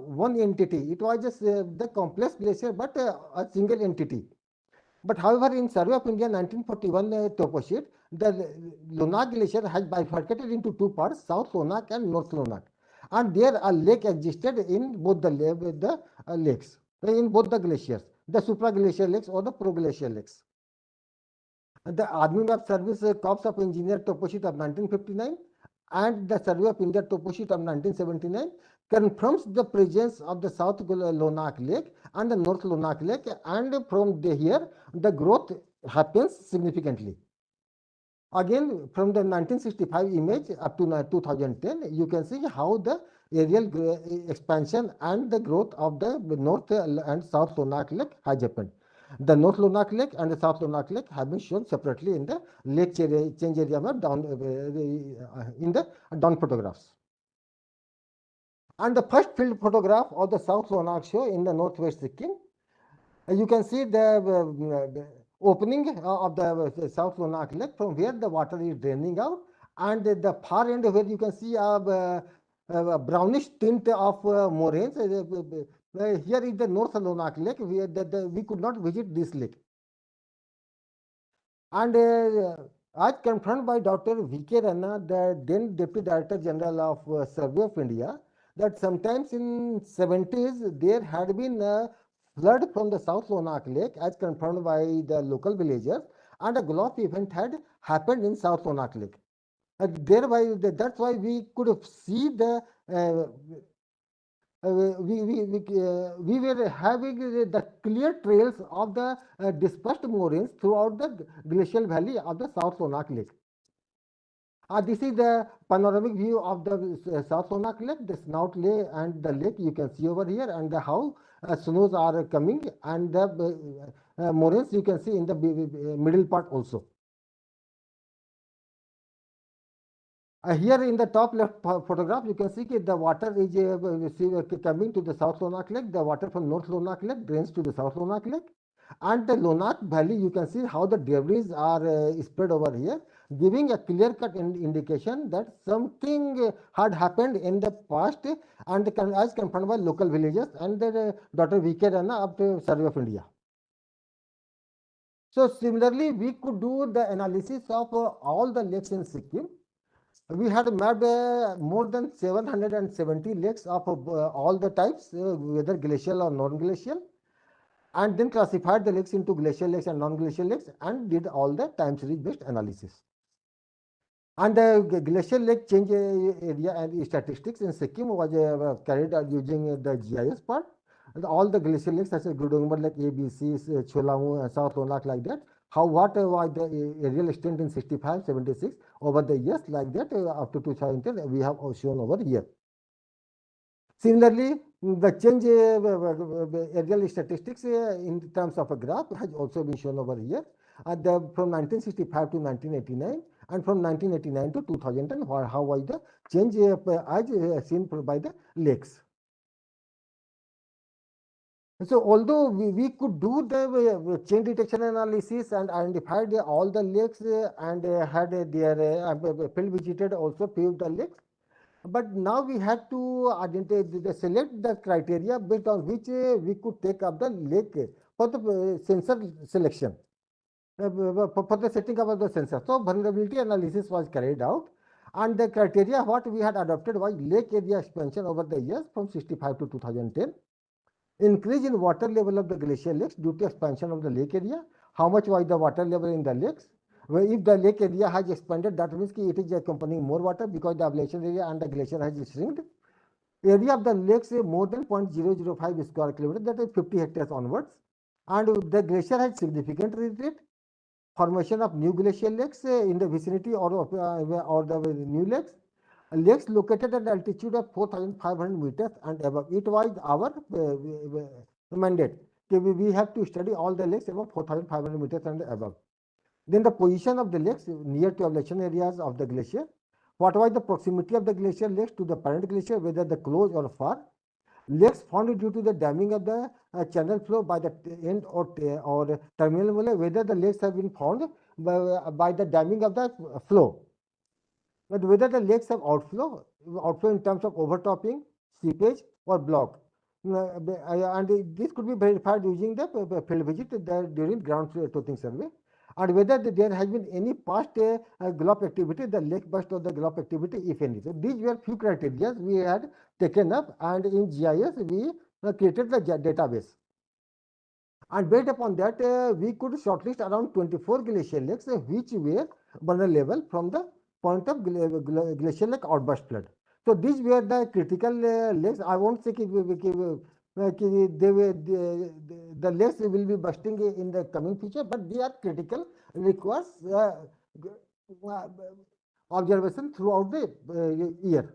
one entity. It was just the complex glacier, but a single entity. But however, in Survey of India 1941 topo sheet, the Lonak Glacier has bifurcated into two parts, South Lonak and North Lonak. And there a lake existed in both the lakes. in both the glaciers, the supraglacial lakes or the proglacial lakes. The Army Map Service Corps of Engineer Toposheet of 1959 and the Survey of India Toposheet of 1979 confirms the presence of the South Lonak Lake and the North Lonak Lake, and from here the growth happens significantly. Again, from the 1965 image up to 2010, you can see how the aerial expansion and the growth of the North and South Lonak Lake has happened. The North Lonak Lake and the South Lonak Lake have been shown separately in the lake change area map down in the down photographs. And the first field photograph of the South Lonak show in the northwest Sikkim, you can see the opening of the South Lonak Lake from where the water is draining out, and the far end where you can see a brownish tint of moraines. Here is the North Lonak Lake, where we could not visit this lake. And as confirmed by Dr. V.K. Rana, the then Deputy Director General of Survey of India, that sometimes in 70s there had been a flood from the South Lonak Lake as confirmed by the local villagers, and a GLOF event had happened in South Lonak Lake. Thereby, that's why we could see the we were having the clear trails of the dispersed moraines throughout the glacial valley of the South Lonak Lake. This is the panoramic view of the South Lonak Lake, the snout lake and the lake you can see over here, and how snows are coming, and the moraines you can see in the middle part also. Here in the top left photograph, you can see that the water is coming to the South Lonak Lake. The water from North Lonak Lake drains to the South Lonak Lake. And the Lonak Valley, you can see how the debris are spread over here, giving a clear-cut indication that something had happened in the past, and as confirmed by local villagers and Dr. V.K. Rana of the Survey of India. So similarly, we could do the analysis of all the lakes in Sikkim. We had mapped more than 770 lakes of all the types, whether glacial or non-glacial, and then classified the lakes into glacial lakes and non-glacial lakes, and did all the time series based analysis. And the glacial lake change area and statistics in Sikkim was carried out using the GIS part. And all the glacial lakes such as Gudongbar Lake, ABC, Cholamu, and South Lonak like that. What was the aerial extent in 65, 76 over the years like that up to 2010 we have shown over here. Similarly, the change aerial statistics in terms of a graph has also been shown over here from 1965 to 1989 and from 1989 to 2010 how was the change as seen by the lakes. So although we could do the change detection analysis and identified all the lakes and had their field visited also few of the lakes, but now we had to identify, select the criteria based on which we could take up the lake for the sensor selection, for the setting up of the sensor. So vulnerability analysis was carried out, and the criteria what we had adopted was lake area expansion over the years from 65 to 2010. Increase in water level of the glacial lakes due to expansion of the lake area. How much was the water level in the lakes? Well, if the lake area has expanded, that means it is accompanying more water because the ablation area and the glacier has shrinked. Area of the lakes is more than 0.005 square kilometer, that is 50 hectares onwards. And the glacier has significant retreat. Formation of new glacial lakes in the vicinity or the new lakes. Lakes located at altitude of 4,500 meters and above. It was our mandate. We have to study all the lakes above 4,500 meters and above. Then the position of the lakes near to ablation areas of the glacier. What was the proximity of the glacial lakes to the parent glacier, whether the close or far? Lakes formed due to the damming of the channel flow by the end or terminal, whether the lakes have been formed by the damming of the flow. But whether the lakes have outflow in terms of overtopping, seepage, or block. And this could be verified using the field visit during ground truthing survey. And whether there has been any past GLOF activity, the lake burst or the GLOF activity, if any. So these were few criteria we had taken up, and in GIS we created the database. And based upon that, we could shortlist around 24 glacial lakes which were vulnerable from the point of glacial lake outburst flood. So these were the critical lakes. I won't say the lakes will be bursting in the coming future, but they are critical, requires observation throughout the year.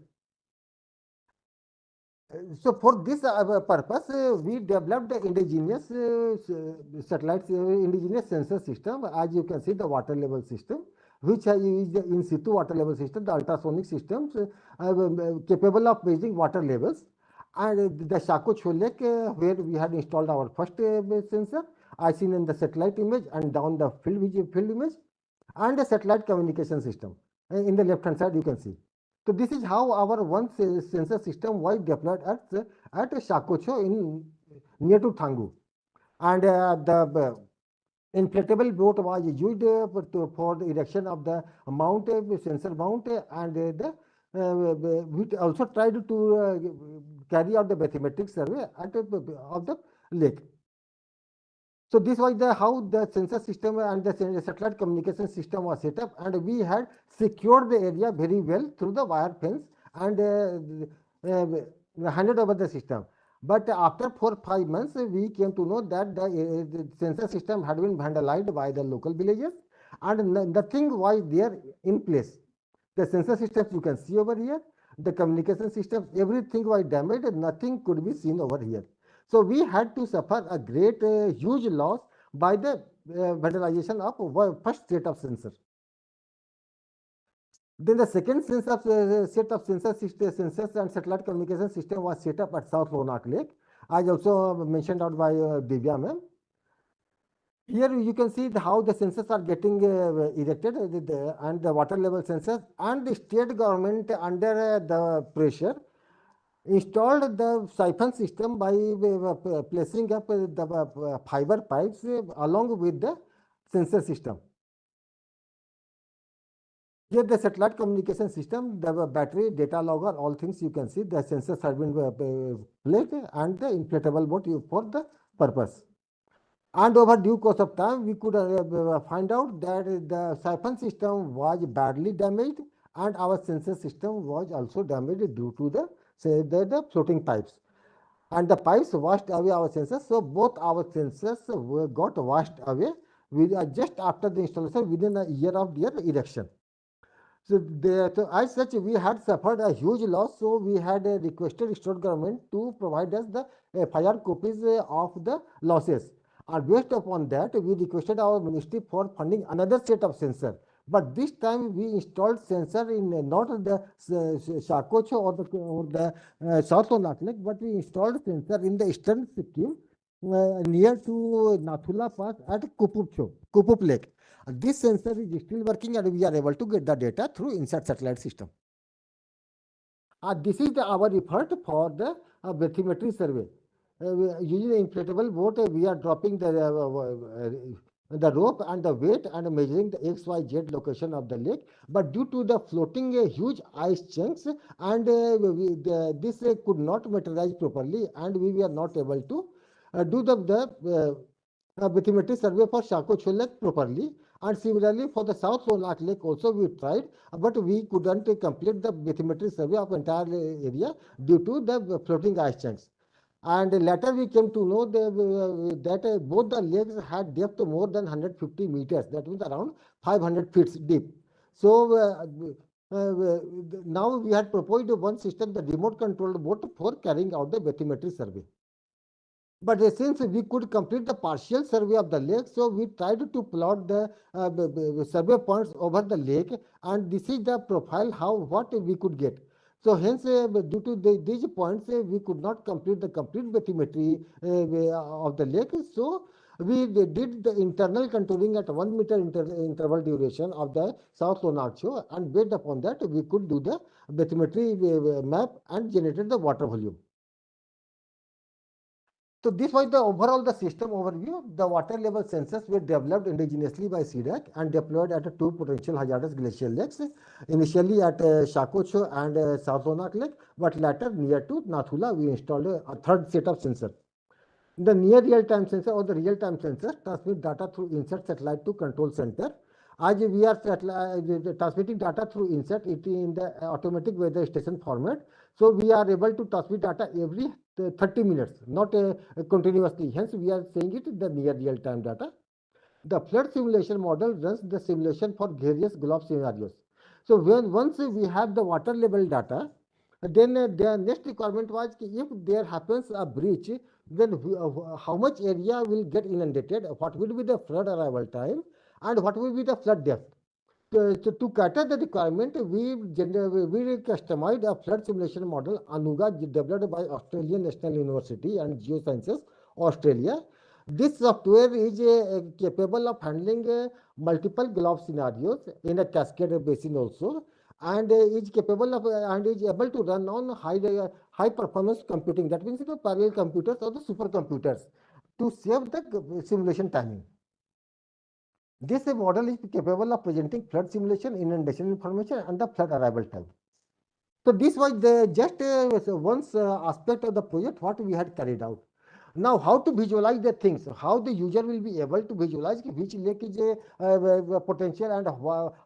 So for this purpose, we developed the indigenous satellites, indigenous sensor system. As you can see, the water level system, which is the in situ water level system, the ultrasonic systems capable of measuring water levels. And the Shako Lake, where we had installed our first sensor, as seen in the satellite image, and down the field image, and a satellite communication system. In the left hand side, you can see. So this is how our one sensor system was deployed at Shakocho in near to Thangu, and the inflatable boat was used for the erection of the mount, sensor mount, and we also tried to carry out the bathymetric survey of the lake. So this was how the sensor system and the satellite communication system was set up, and we had secured the area very well through the wire fence and handed over the system. But after 4 or 5 months, we came to know that the sensor system had been vandalized by the local villagers, and nothing was there in place. The sensor systems you can see over here, the communication systems, everything was damaged, nothing could be seen over here. So we had to suffer a great, huge loss by the vandalization of first set of sensors. Then the second set of sensors and satellite communication system was set up at South Lonak Lake, as also mentioned out by Divya ma'am. Here you can see how the sensors are getting erected and the water level sensors, and the state government under the pressure installed the siphon system by placing up the fiber pipes along with the sensor system. Here the satellite communication system, the battery, data logger, all things you can see, the sensors have been placed and the inflatable boat for the purpose. And over due course of time, we could find out that the siphon system was badly damaged and our sensor system was also damaged due to the floating pipes. And the pipes washed away our sensors, so both our sensors got washed away just after the installation within a year of their erection. So as such, we had suffered a huge loss, so we had requested state government to provide us the FIR copies of the losses. And based upon that, we requested our ministry for funding another set of sensor. But this time we installed sensor in not the Shakocho or the South Lonak Lake, but we installed sensor in the eastern Sikkim near to Nathula Pass at Kupup Lake. This sensor is still working and we are able to get the data through INSAT satellite system. This is our effort for the bathymetry survey. Using the inflatable boat, we are dropping the rope and the weight and measuring the XYZ location of the lake. But due to the floating huge ice chunks, and this could not materialize properly, and we were not able to do the bathymetry survey for Shako Lake properly. And similarly for the South Lonak Lake also we tried, but we couldn't complete the bathymetry survey of entire area due to the floating ice chunks. And later we came to know that both the lakes had depth more than 150 meters, that means around 500 feet deep. So now we had proposed one system, the remote controlled boat, for carrying out the bathymetry survey. But since we could complete the partial survey of the lake, so we tried to plot the survey points over the lake, and this is the profile what we could get. So hence, due to these points, we could not complete the complete bathymetry of the lake. So we did the internal contouring at 1 meter interval duration of the South Lonak, and based upon that, we could do the bathymetry map and generated the water volume. So this was the overall the system overview. The water level sensors were developed indigenously by CDAC and deployed at 2 potential hazardous glacial lakes, initially at Shakocho and South Lonak Lake, but later near to Nathula we installed a third set of sensors. The near real-time sensor or the real-time sensor transmit data through insert satellite to control center. As we are transmitting data through insert, it in the automatic weather station format. So we are able to transmit data every 30 minutes, not continuously. Hence, we are saying it the near real-time data. The flood simulation model runs the simulation for various GLOF scenarios. So once we have the water level data, then the next requirement was if there happens a breach, then how much area will get inundated, what will be the flood arrival time, and what will be the flood depth. To cater the requirement, we customized a flood simulation model, Anuga, developed by Australian National University and Geosciences, Australia. This software is capable of handling multiple GLOF scenarios in a cascade basin also, and is capable of and is able to run on high performance computing. That means parallel computers or the supercomputers to save the simulation timing. This model is capable of presenting flood simulation, inundation information, and the flood arrival time. So this was just one aspect of the project what we had carried out. Now, how to visualize the things, how the user will be able to visualize which lake is a potential and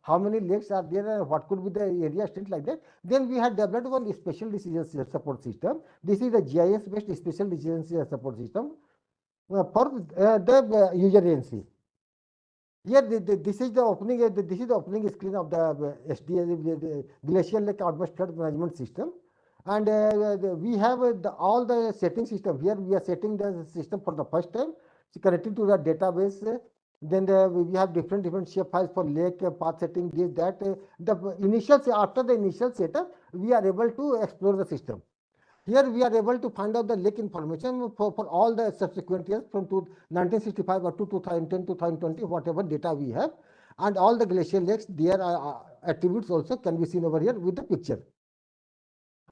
how many lakes are there and what could be the area extent like that. Then we had developed one special decision support system. This is a GIS-based special decision support system for the user agency. Here, this is the opening. This is the opening screen of the SDA, the Glacial Lake Outburst Flood Management System, and we have all the setting system. Here, we are setting the system for the first time, connecting to the database. Then we have different shape files for lake path setting. This that the initial after the initial setup, we are able to explore the system. Here we are able to find out the lake information for all the subsequent years from 1965 up to 2010, 2020, whatever data we have, and all the glacial lakes, their attributes also can be seen over here with the picture.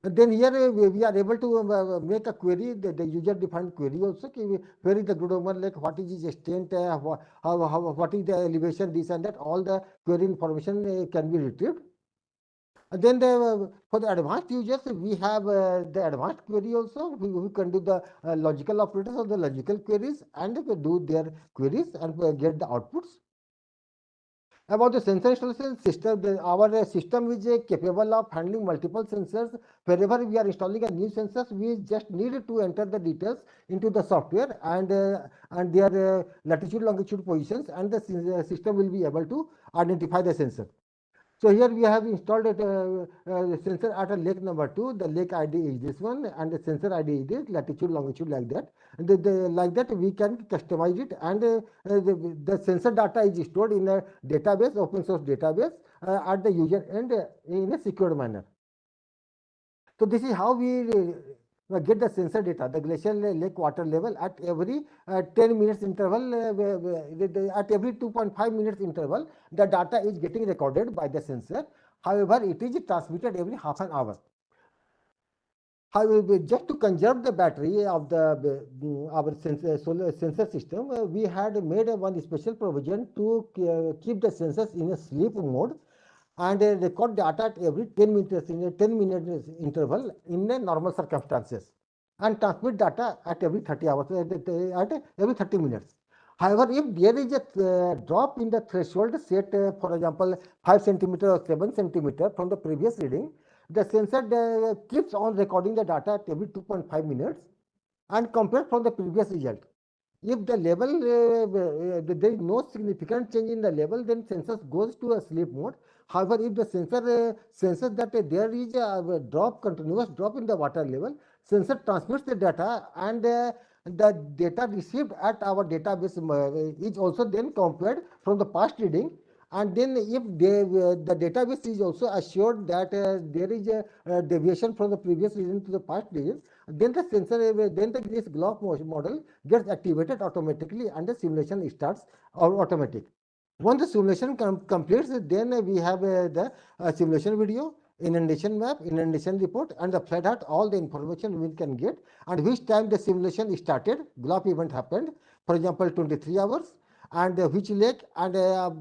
And then here we are able to make a query, the user-defined query also. Where is the Grudomer Lake? What is its extent? What is the elevation? This and that. All the query information can be retrieved. And then for the advanced users, we have the advanced query also. We can do the logical operators or the logical queries and do their queries and get the outputs. About the sensor installation system, our system is capable of handling multiple sensors. Wherever we are installing a new sensors, we just need to enter the details into the software and their latitude, longitude positions, and the system will be able to identify the sensor. So here we have installed a sensor at a lake number 2. The lake ID is this one, and the sensor ID is this, latitude, longitude, like that. And like that, we can customize it, and the sensor data is stored in a database, open source database, at the user end in a secured manner. So this is how we get the sensor data, the glacial lake water level at every 10 minutes interval, at every 2.5 minutes interval, the data is getting recorded by the sensor. However, it is transmitted every half an hour. However, just to conserve the battery of our sensor system, we had made one special provision to keep the sensors in a sleep mode and record data at every 10 minutes in a 10-minute interval in a normal circumstances, and transmit data at every 30 hours, at every 30 minutes. However, if there is a drop in the threshold set, for example, 5 centimeter or 7 centimeter from the previous reading, the sensor keeps on recording the data at every 2.5 minutes and compares from the previous result. If the level, there is no significant change in the level, then sensor goes to a sleep mode. However, if the sensor senses that there is a drop, continuous drop in the water level, sensor transmits the data, and the data received at our database is also then compared from the past reading. And then if the database is also assured that there is a deviation from the previous reading to the past reading, then the sensor, then this GLOF model gets activated automatically and the simulation starts automatic. Once the simulation completes, then we have the simulation video, inundation map, inundation report, and the flood hat, all the information we can get, and which time the simulation started, GLOF event happened, for example, 23 hours, and which lake, and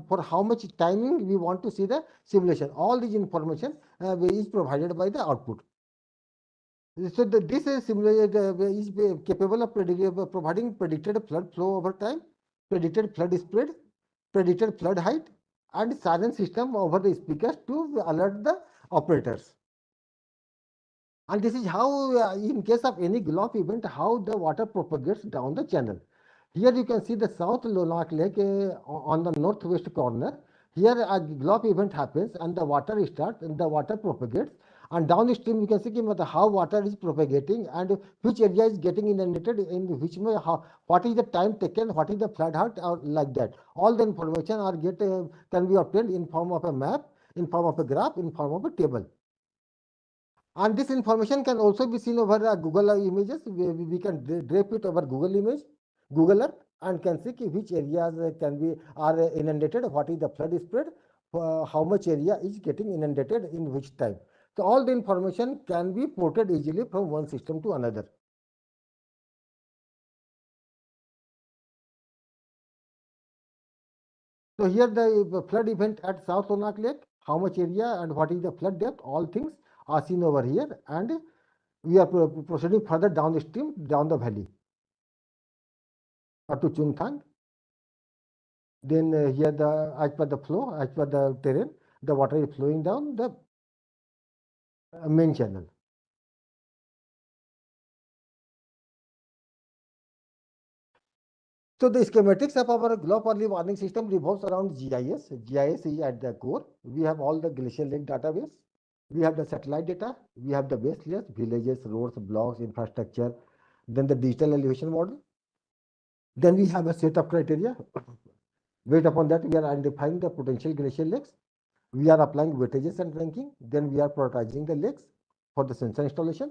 for how much timing we want to see the simulation. All these information is provided by the output. So this is simulated is capable of providing predicted flood flow over time, predicted flood spread, predicted flood height, and siren system over the speakers to alert the operators. And this is how, in case of any GLOF event, how the water propagates down the channel. Here you can see the South Lonak Lake on the northwest corner. Here a GLOF event happens and the water starts and the water propagates. And downstream you can see how water is propagating and which area is getting inundated, in which way, what is the time taken, what is the flood height, or like that. All the information are can be obtained in form of a map, in form of a graph, in form of a table. And this information can also be seen over Google images. We can drape it over Google image, Google Earth, and can see which areas are inundated, what is the flood spread, how much area is getting inundated in which time. So all the information can be ported easily from one system to another. So here the flood event at South Lonak Lake, how much area and what is the flood depth, all things are seen over here, and we are proceeding further downstream, down the valley up to Chungthang. Then here as per the flow, as per the terrain, the water is flowing down the main channel. So the schematics of our GLOF early warning system revolves around GIS. GIS is at the core. We have all the glacial lake database. We have the satellite data. We have the base layers, villages, roads, blocks, infrastructure. Then the digital elevation model. Then we have a set of criteria. Based upon that, we are identifying the potential glacial lakes. We are applying weightages and ranking. Then we are prioritizing the lakes for the sensor installation.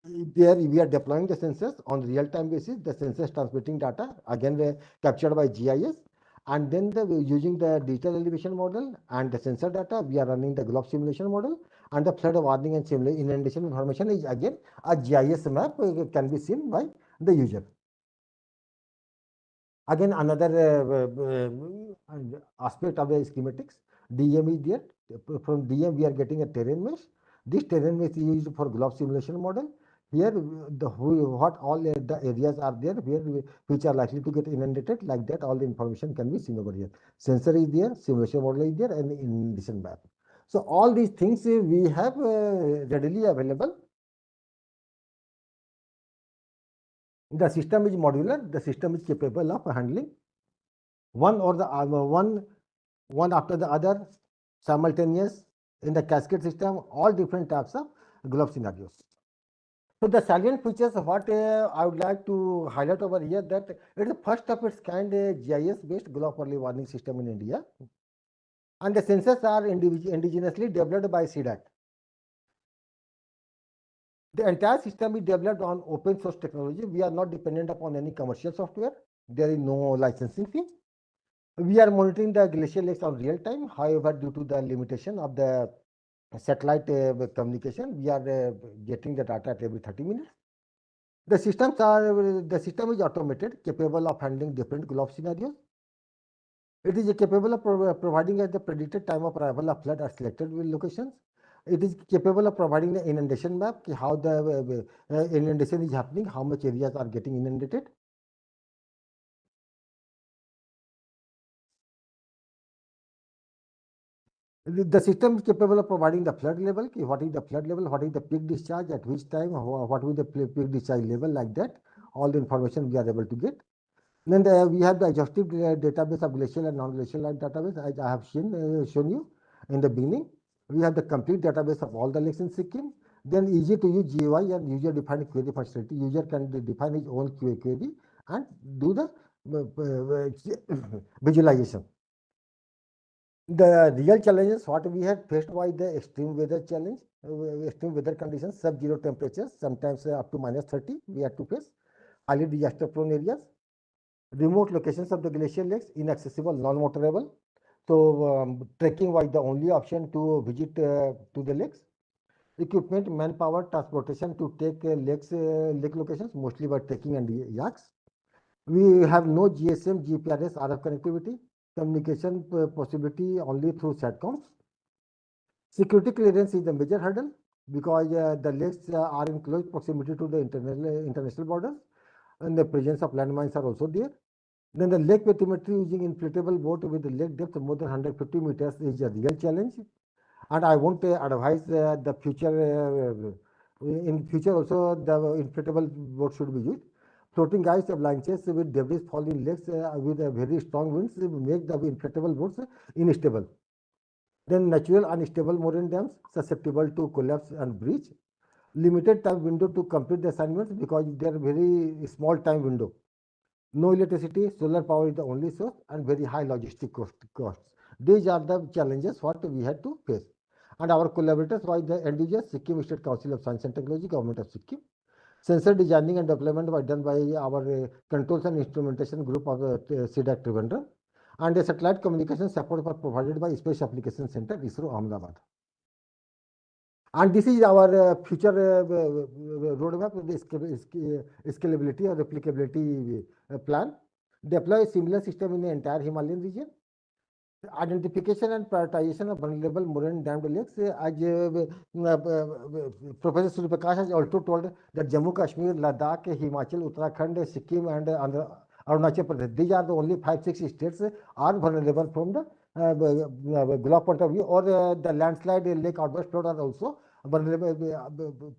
There we are deploying the sensors on real-time basis. The sensors transmitting data again captured by GIS, and then using the digital elevation model and the sensor data, we are running the GLOF simulation model, and the flood warning and inundation information is again a GIS map can be seen by the user. Again, another aspect of the schematics, DM is there. From DM, we are getting a terrain mesh. This terrain mesh is used for GLOF simulation model. Here, what all the areas are there which are likely to get inundated, like that, all the information can be seen over here. Sensor is there, simulation model is there, and inundation map. So all these things we have readily available. The system is modular. The system is capable of handling one or the one after the other, simultaneous in the cascade system, all different types of GLOF scenarios. So the salient features of what I would like to highlight over here, that it is the first of its kind GIS-based GLOF early warning system in India, and the sensors are indigenously developed by CDAT. The entire system is developed on open source technology. We are not dependent upon any commercial software. There is no licensing fee. We are monitoring the glacial lakes on real time. However, due to the limitation of the satellite communication, we are getting the data at every 30 minutes. The system is automated, capable of handling different GLOF scenarios. It is capable of providing at the predicted time of arrival of flood at selected locations. It is capable of providing the inundation map, how the inundation is happening, how much areas are getting inundated. The system is capable of providing the flood level, what is the flood level, what is the peak discharge, at which time, what will the peak discharge level, like that. All the information we are able to get. Then we have the exhaustive database of glacial and non-glacial database, as I have shown you in the beginning. We have the complete database of all the lakes in Sikkim. Then easy to use GUI and user-defined query functionality. User can define his own query and do the visualization. The real challenges what we had faced by the extreme weather challenge, extreme weather conditions, sub-zero temperatures, sometimes up to -30 we had to face, highly disaster-prone areas, remote locations of the glacial lakes, inaccessible, non-motorable. So trekking was the only option to visit to the lakes. Equipment, manpower, transportation to take lake locations, mostly by trekking and yaks. We have no GSM, GPRS, RF connectivity. Communication possibility only through SATCOMs. Security clearance is the major hurdle. because the lakes are in close proximity to the international borders, and the presence of landmines are also there. Then the lake bathymetry using inflatable boat with the lake depth more than 150 meters is a real challenge. And I won't advise the future, in future also the inflatable boat should be used. Floating ice avalanches with debris falling lakes with very strong winds make the inflatable boats unstable. Then natural unstable moraine dams susceptible to collapse and breach. Limited time window to complete the assignments because they are very small time window. No electricity, solar power is the only source, and very high logistic costs. These are the challenges what we had to face. And our collaborators was the end users, Sikkim State Council of Science and Technology, Government of Sikkim. Sensor designing and development was done by our controls and instrumentation group of CDAC Trivandrum. And the satellite communication support was provided by Space Application Center, ISRO, Ahmedabad. And this is our future roadmap with the scalability or replicability plan. Deploy a similar system in the entire Himalayan region. Identification and prioritization of vulnerable moraine dammed lakes. As Professor Suryaprakash has also told that Jammu Kashmir, Ladakh, Himachal, Uttarakhand, Sikkim, and Arunachal Pradesh, these are the only 5-6 states are vulnerable from the GLOF point of view, or the landslide lake outburst flood are also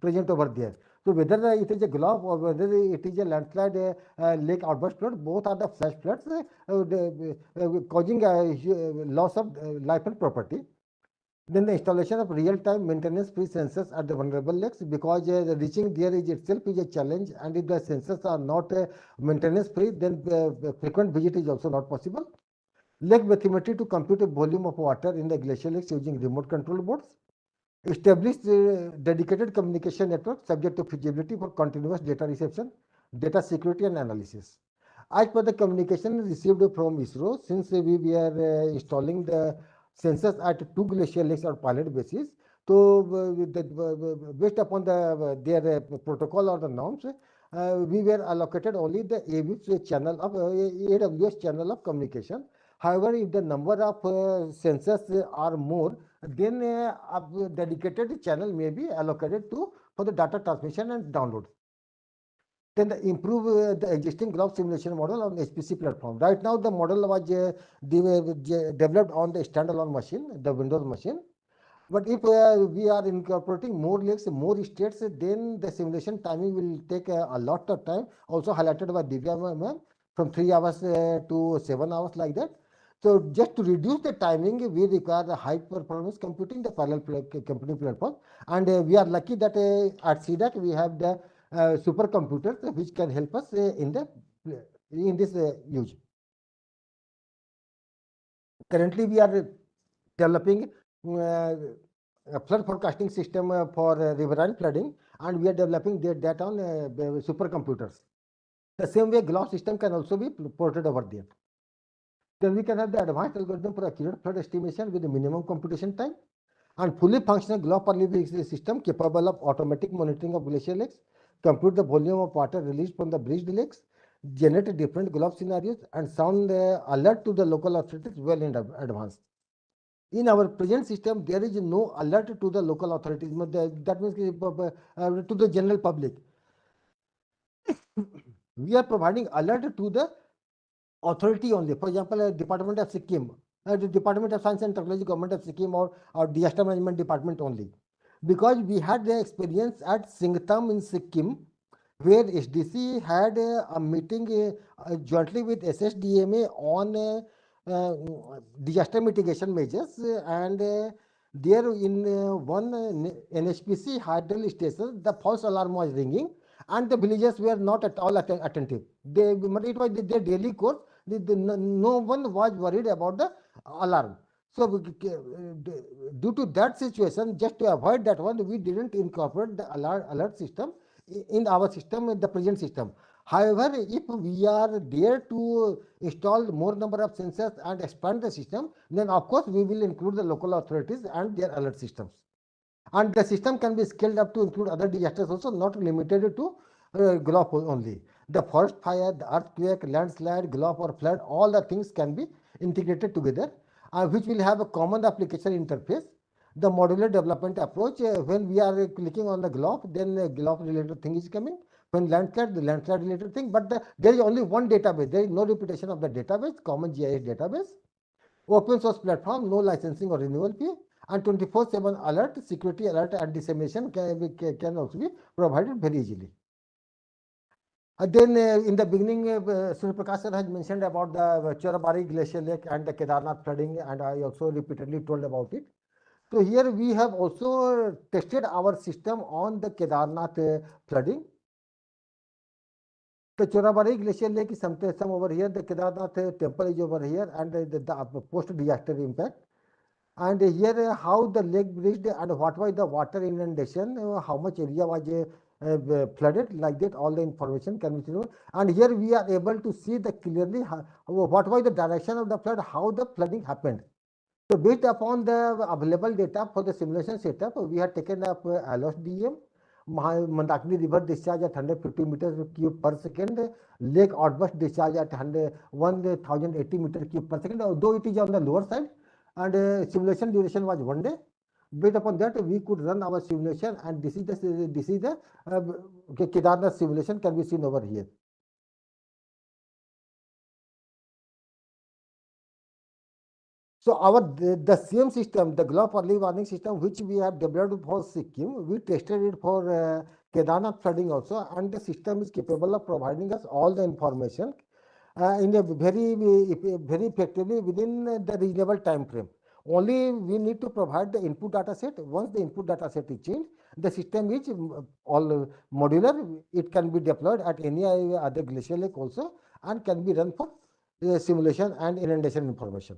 present over there. So whether it is a GLOF or whether it is a landslide lake outburst flood, both are the flash floods causing loss of life and property. Then the installation of real-time maintenance-free sensors at the vulnerable lakes, because reaching there is itself is a challenge, and if the sensors are not maintenance-free, then frequent visit is also not possible. Lake bathymetry to compute a volume of water in the glacial lakes using remote control boards. Establish dedicated communication network subject to feasibility for continuous data reception, data security and analysis. As per the communication received from ISRO, since we were installing the sensors at 2 glacial lakes on pilot basis, so based upon their protocol or the norms, we were allocated only the AWS channel of communication. However, if the number of sensors are more, then a dedicated channel may be allocated for the data transmission and download. Then improve the existing GLOF simulation model on HPC platform. Right now, the model was developed on the standalone machine, the Windows machine. But if we are incorporating more lakes, more states, then the simulation timing will take a lot of time. Also highlighted by Divya ma'am, from 3 hours to 7 hours like that. So just to reduce the timing, we require the high performance computing, the parallel computing platform. And we are lucky that at CDAC we have the supercomputers which can help us in this use. Currently, we are developing a flood forecasting system for riverine flooding, and we are developing that on supercomputers. The same way, GLOF system can also be ported over there. Then we can have the advanced algorithm for accurate flood estimation with the minimum computation time, and fully functional GLOF early system capable of automatic monitoring of glacial lakes, compute the volume of water released from the breached lakes, generate different GLOF scenarios, and sound alert to the local authorities well in advance. In our present system, there is no alert to the local authorities. That means to the general public. We are providing alert to the authority only. For example, Department of Sikkim, the Department of Science and Technology, Government of Sikkim, or Disaster Management Department only. Because we had the experience at Singtam in Sikkim, where SDC had a meeting jointly with SSDMA on disaster mitigation measures, and there in one NHPC hydel station, the false alarm was ringing, and the villagers were not at all attentive. It was their daily course. No one was worried about the alarm. So due to that situation, just to avoid that one, we didn't incorporate the alert system in our system, the present system. However, if we are there to install more number of sensors and expand the system, then of course we will include the local authorities and their alert systems. And the system can be scaled up to include other disasters also, not limited to GLOF only. The forest fire, the earthquake, landslide, GLOF or flood, all the things can be integrated together, which will have a common application interface. The modular development approach, when we are clicking on the GLOF, then the GLOF related thing is coming. When landslide, the landslide related thing, but there is only one database. There is no repetition of the database, common GIS database. Open source platform, no licensing or renewal fee, and 24/7 alert, security alert and dissemination can also be provided very easily. Then in the beginning, Surya Prakash sir has mentioned about the Chorabari Glacier Lake and the Kedarnath flooding, and I also repeatedly told about it. So here we have also tested our system on the Kedarnath flooding. The Chorabari Glacier Lake is some over here, the Kedarnath temple is over here, and the post-disaster impact. And here how the lake breached and what was the water inundation, how much area was flooded, like that all the information can be seen. And here we are able to see the clearly what was the direction of the flood, how the flooding happened. So based upon the available data for the simulation setup, we have taken up LSDM, Mandakini river discharge at 150 meters cube per second, lake outburst discharge at 1080 meters cube per second, although it is on the lower side, and simulation duration was 1 day. Based upon that, we could run our simulation, and this is the Kedarnath simulation can be seen over here. So the same system, the GLOF early warning system, which we have developed for Sikkim, we tested it for Kedarnath flooding also, and the system is capable of providing us all the information in a very effectively within the reasonable time frame. Only we need to provide the input data set. Once the input data set is changed, the system is all modular. It can be deployed at any other glacier lake also, and can be run for simulation and inundation information.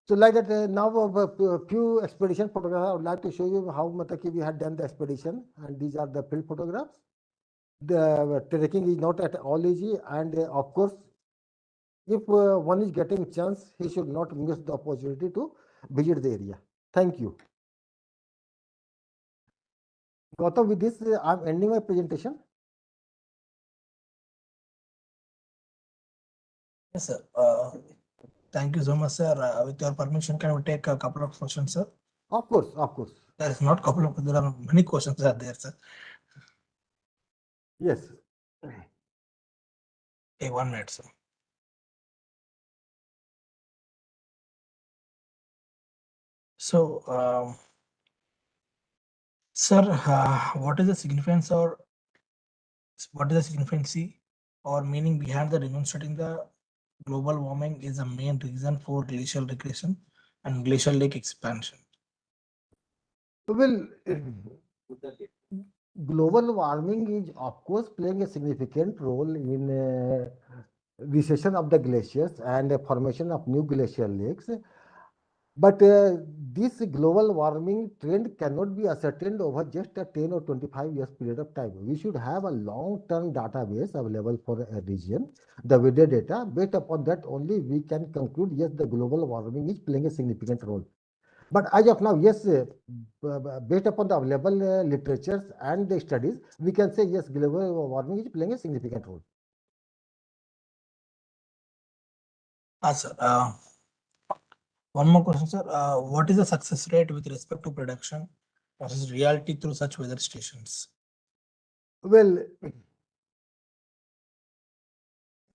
So like that, now a few expedition photographs. I would like to show you how we had done the expedition, and these are the field photographs. The trekking is not at all easy, and of course, if one is getting chance, he should not miss the opportunity to visit the area. Thank you. Gautam, with this, I'm ending my presentation. Yes, sir. Thank you so much, sir. With your permission, can we take a couple of questions, sir? Of course, of course. There is not couple of, there are many questions are there, sir. Yes. Okay, 1 minute, sir. So, sir, what is the significance or meaning behind the demonstrating the global warming is the main reason for glacial regression and glacial lake expansion? Well, global warming is of course playing a significant role in recession of the glaciers and the formation of new glacial lakes. But this global warming trend cannot be ascertained over just a 10 or 25 years period of time. We should have a long-term database available for a region, the weather data. Based upon that only we can conclude, yes, the global warming is playing a significant role. But as of now, yes, based upon the available literatures and the studies, we can say, yes, global warming is playing a significant role. Sir, one more question, sir. What is the success rate with respect to production versus reality through such weather stations? Well,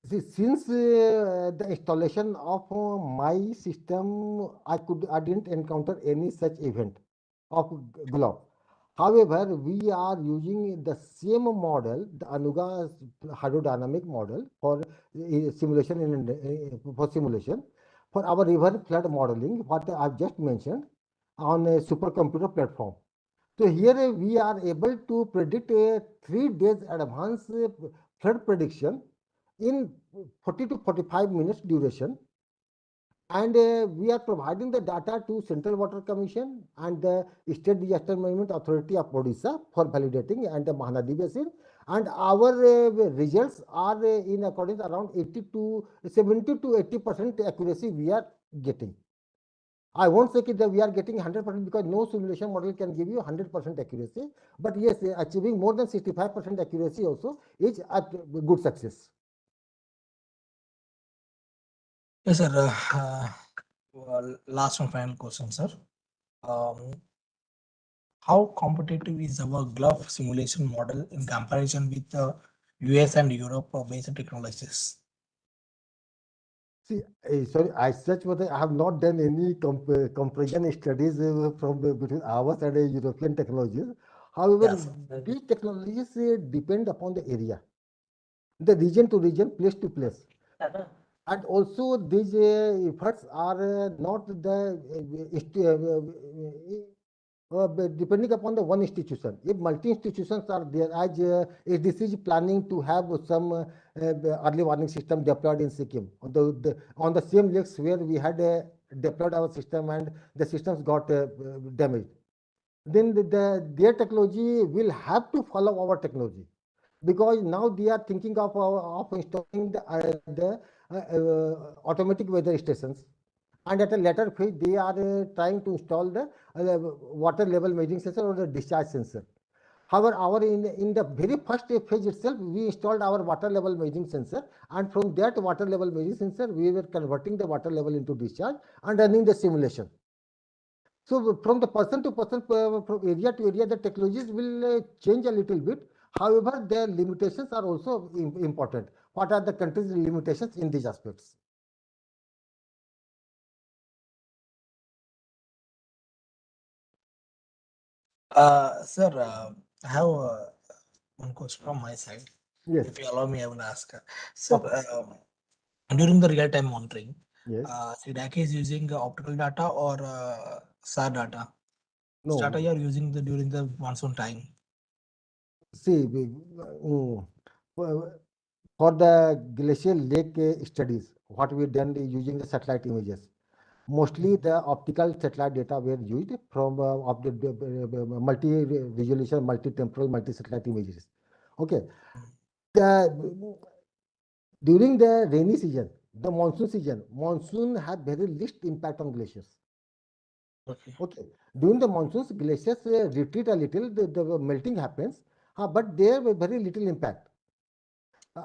see, since the installation of my system, I didn't encounter any such event of GLOF. However, we are using the same model, the Anuga hydrodynamic model for simulation for our river flood modeling, what I've just mentioned on a supercomputer platform. So here we are able to predict a 3 days advance flood prediction in 40 to 45 minutes duration, and we are providing the data to Central Water Commission and the State Disaster Management Authority of Odisha for validating, and the Mahanadi Basin, and our results are in accordance around 70 to 80% accuracy we are getting. I won't say that we are getting 100% because no simulation model can give you 100% accuracy, but yes, achieving more than 65% accuracy also is a good success. Yes, sir. Well, last and final question, sir. Um, how competitive is our glove simulation model in comparison with the US and Europe based technologies? See, sorry, I such what I have not done any comparison studies from between ours and European technologies. However, Yes. these technologies depend upon the area, the region to region, place to place. And also these efforts are not the depending upon the one institution. If multi institutions are there, as this is planning to have some early warning system deployed in Sikkim on the same lakes where we had deployed our system and the systems got damaged, then their technology will have to follow our technology, because now they are thinking of installing the automatic weather stations, and at a later phase they are trying to install the water level measuring sensor or the discharge sensor. However, in the very first phase itself, we installed our water level measuring sensor, and from that water level measuring sensor, we were converting the water level into discharge and running the simulation. So from the person to person, from area to area, the technologies will change a little bit. However, their limitations are also important. What are the country's limitations in these aspects? Sir, I have one question from my side. Yes. If you allow me, I will ask. Sir, during the real-time monitoring, Yes. CDAC is using optical data or SAR data? No. Which data you are using during the monsoon time? See, for the glacial lake studies, what we done using the satellite images. Mostly the optical satellite data were used from multi-resolution, multi-temporal, multi-satellite images. Okay. During the rainy season, the monsoon season, monsoon have very least impact on glaciers. Okay. During the monsoons, glaciers retreat a little, the melting happens, but there were very little impact.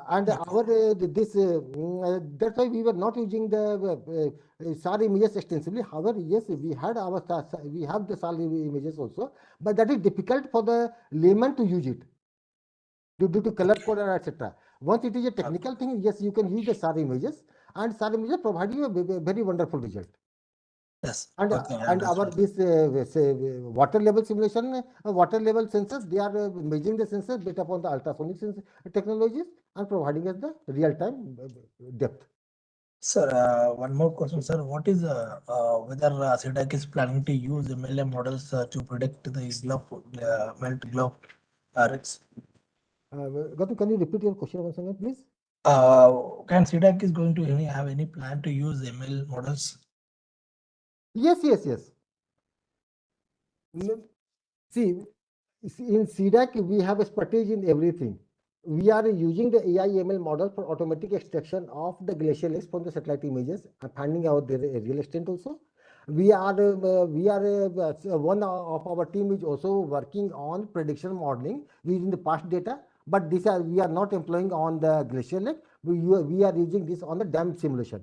And our that's why we were not using the SAR images extensively. However, yes, we have the SAR images also, but that is difficult for the layman to use it due to color code etc. Once it is a technical thing, yes, you can use the SAR images, and SAR images provide you a very wonderful result. Yes. And our this water level simulation, water level sensors, they are measuring the sensors based upon the ultrasonic technologies and providing us the real time depth. Sir, one more question, sir. What is whether CDAC is planning to use MLM models to predict the glove melt glove risks? Gautam, can you repeat your question once again, please? Can CDAC is going to have any plan to use ML models? Yes. See, in CDAC, we have expertise in everything. We are using the AI/ML model for automatic extraction of the glacial lakes from the satellite images and finding out their real extent also. One of our team is also working on prediction modeling using the past data, but we are not employing on the glacial lake. We are using this on the dam simulation.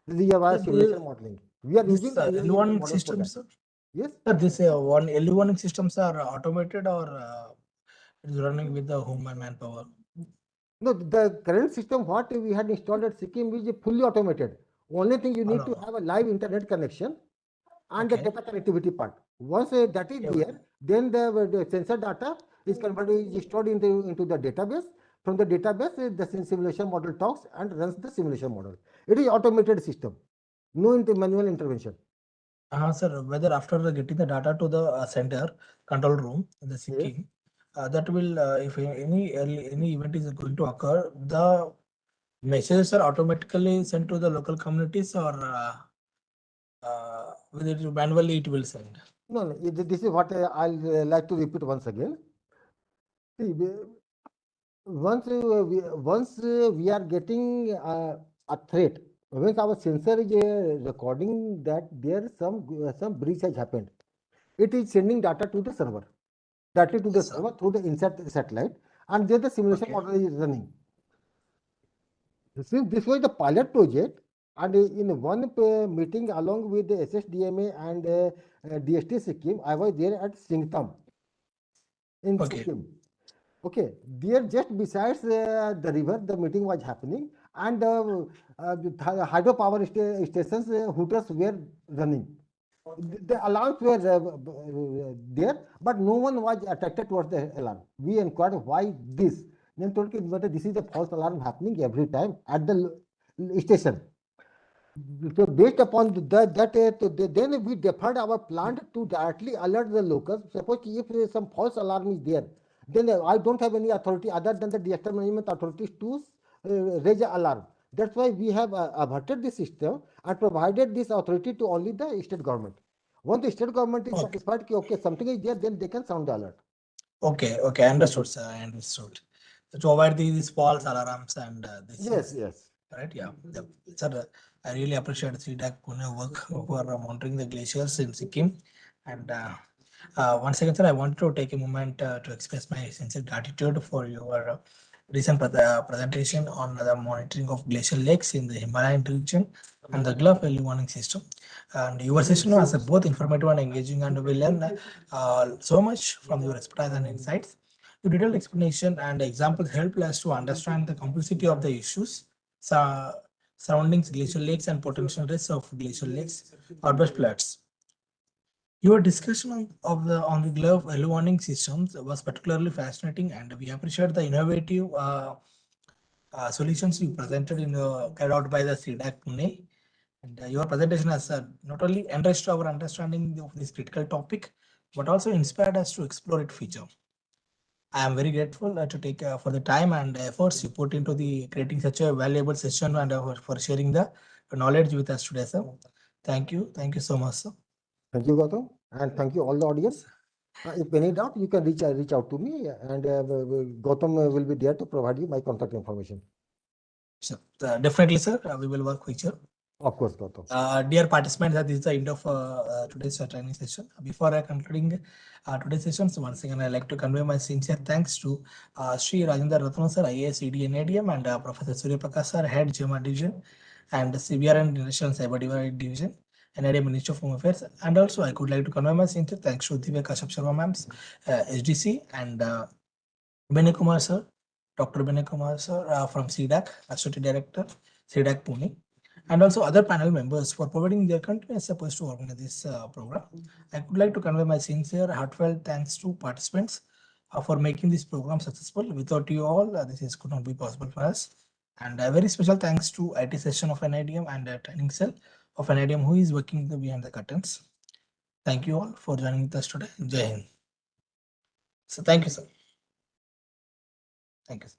We are simulation modeling. We are using the L1 systems, sir? Yes. Sir, this L1 systems are automated or it is running with the human manpower? No, the current system what we had installed at Sikkim is fully automated. Only thing you need to have a live internet connection and the data connectivity part. Once that is there, then the sensor data is converted, is stored into the database. From the database, the simulation model talks and runs the simulation model. It is automated system, no manual intervention. Sir, whether after getting the data to the center control room in the Sikkim, that will, if any event is going to occur, the messages are automatically sent to the local communities or whether manually it will send? No, this is what I'll like to repeat once again. See, once we are getting a threat, once our sensor is recording that there some breach has happened, it is sending data to the server, server through the inside satellite, and there the simulation model is running. Since this was the pilot project, And in one meeting along with the SSDMA and DST Sikkim, I was there at Singtam in Sikkim. Okay, there just besides the river, the meeting was happening, and the hydropower stations, hooters were running. The alarms were there, but no one was attracted towards the alarm. We inquired why this. Then told that this is a false alarm happening every time at the station. So based upon then we deferred our plan to directly alert the locals. Suppose if some false alarm is there, then I don't have any authority other than the disaster management authorities to raise an alarm. That's why we have averted the system and provided this authority to only the state government. Once the state government is satisfied, okay, something is there, then they can sound the alert. Okay, understood, sir. I understood. So to avoid these false alarms and this. Yes. Right, yeah. Sir, I really appreciate CDAC Pune work for monitoring the glaciers in Sikkim. And once again, sir, I want to take a moment to express my sincere gratitude for your recent presentation on the monitoring of glacial lakes in the Himalayan region and the GLOF early warning system. And your session was both informative and engaging, and we learned so much from your expertise and insights. Your detailed explanation and examples helped us to understand the complexity of the issues surrounding glacial lakes and potential risks of glacial lakes or burst floods. Your discussion on the GLOF early warning systems was particularly fascinating, and we appreciate the innovative solutions you presented carried out by the CDAC Pune. And your presentation has not only enriched our understanding of this critical topic, but also inspired us to explore it further. I am very grateful to take for the time and efforts you put into the creating such a valuable session and for sharing the knowledge with us today, sir. Thank you so much, sir. Thank you, Gautam, and thank you all the audience. If any doubt, you can reach out to me, and Gautam will be there to provide you my contact information. Sure. Definitely, sir. We will work with you. Of course, Gautam. Dear participants, this is the end of today's training session. Before concluding today's session, so once again, I'd like to convey my sincere thanks to Sri Rajendra Ratna sir, IAS, ED, NIDM, and Professor Surya Prakash sir, Head GMR Division, and CBR and National Cyber Division, NIDM Ministry of Home Affairs. And also, I could like to convey my sincere thanks to Divya Kashyap Sharma ma'ams, SDC, and Binay Kumar sir, Dr. Binay Kumar sir from CDAC, Associate Director, CDAC Pune, and also other panel members for providing their continuous support to organize this program. I would like to convey my sincere, heartfelt thanks to participants for making this program successful. Without you all, this could not be possible for us. And a very special thanks to IT session of NIDM and training cell of NIDM who is working behind the curtains. Thank you all for joining with us today. Jai Hind. So thank you, sir. Thank you.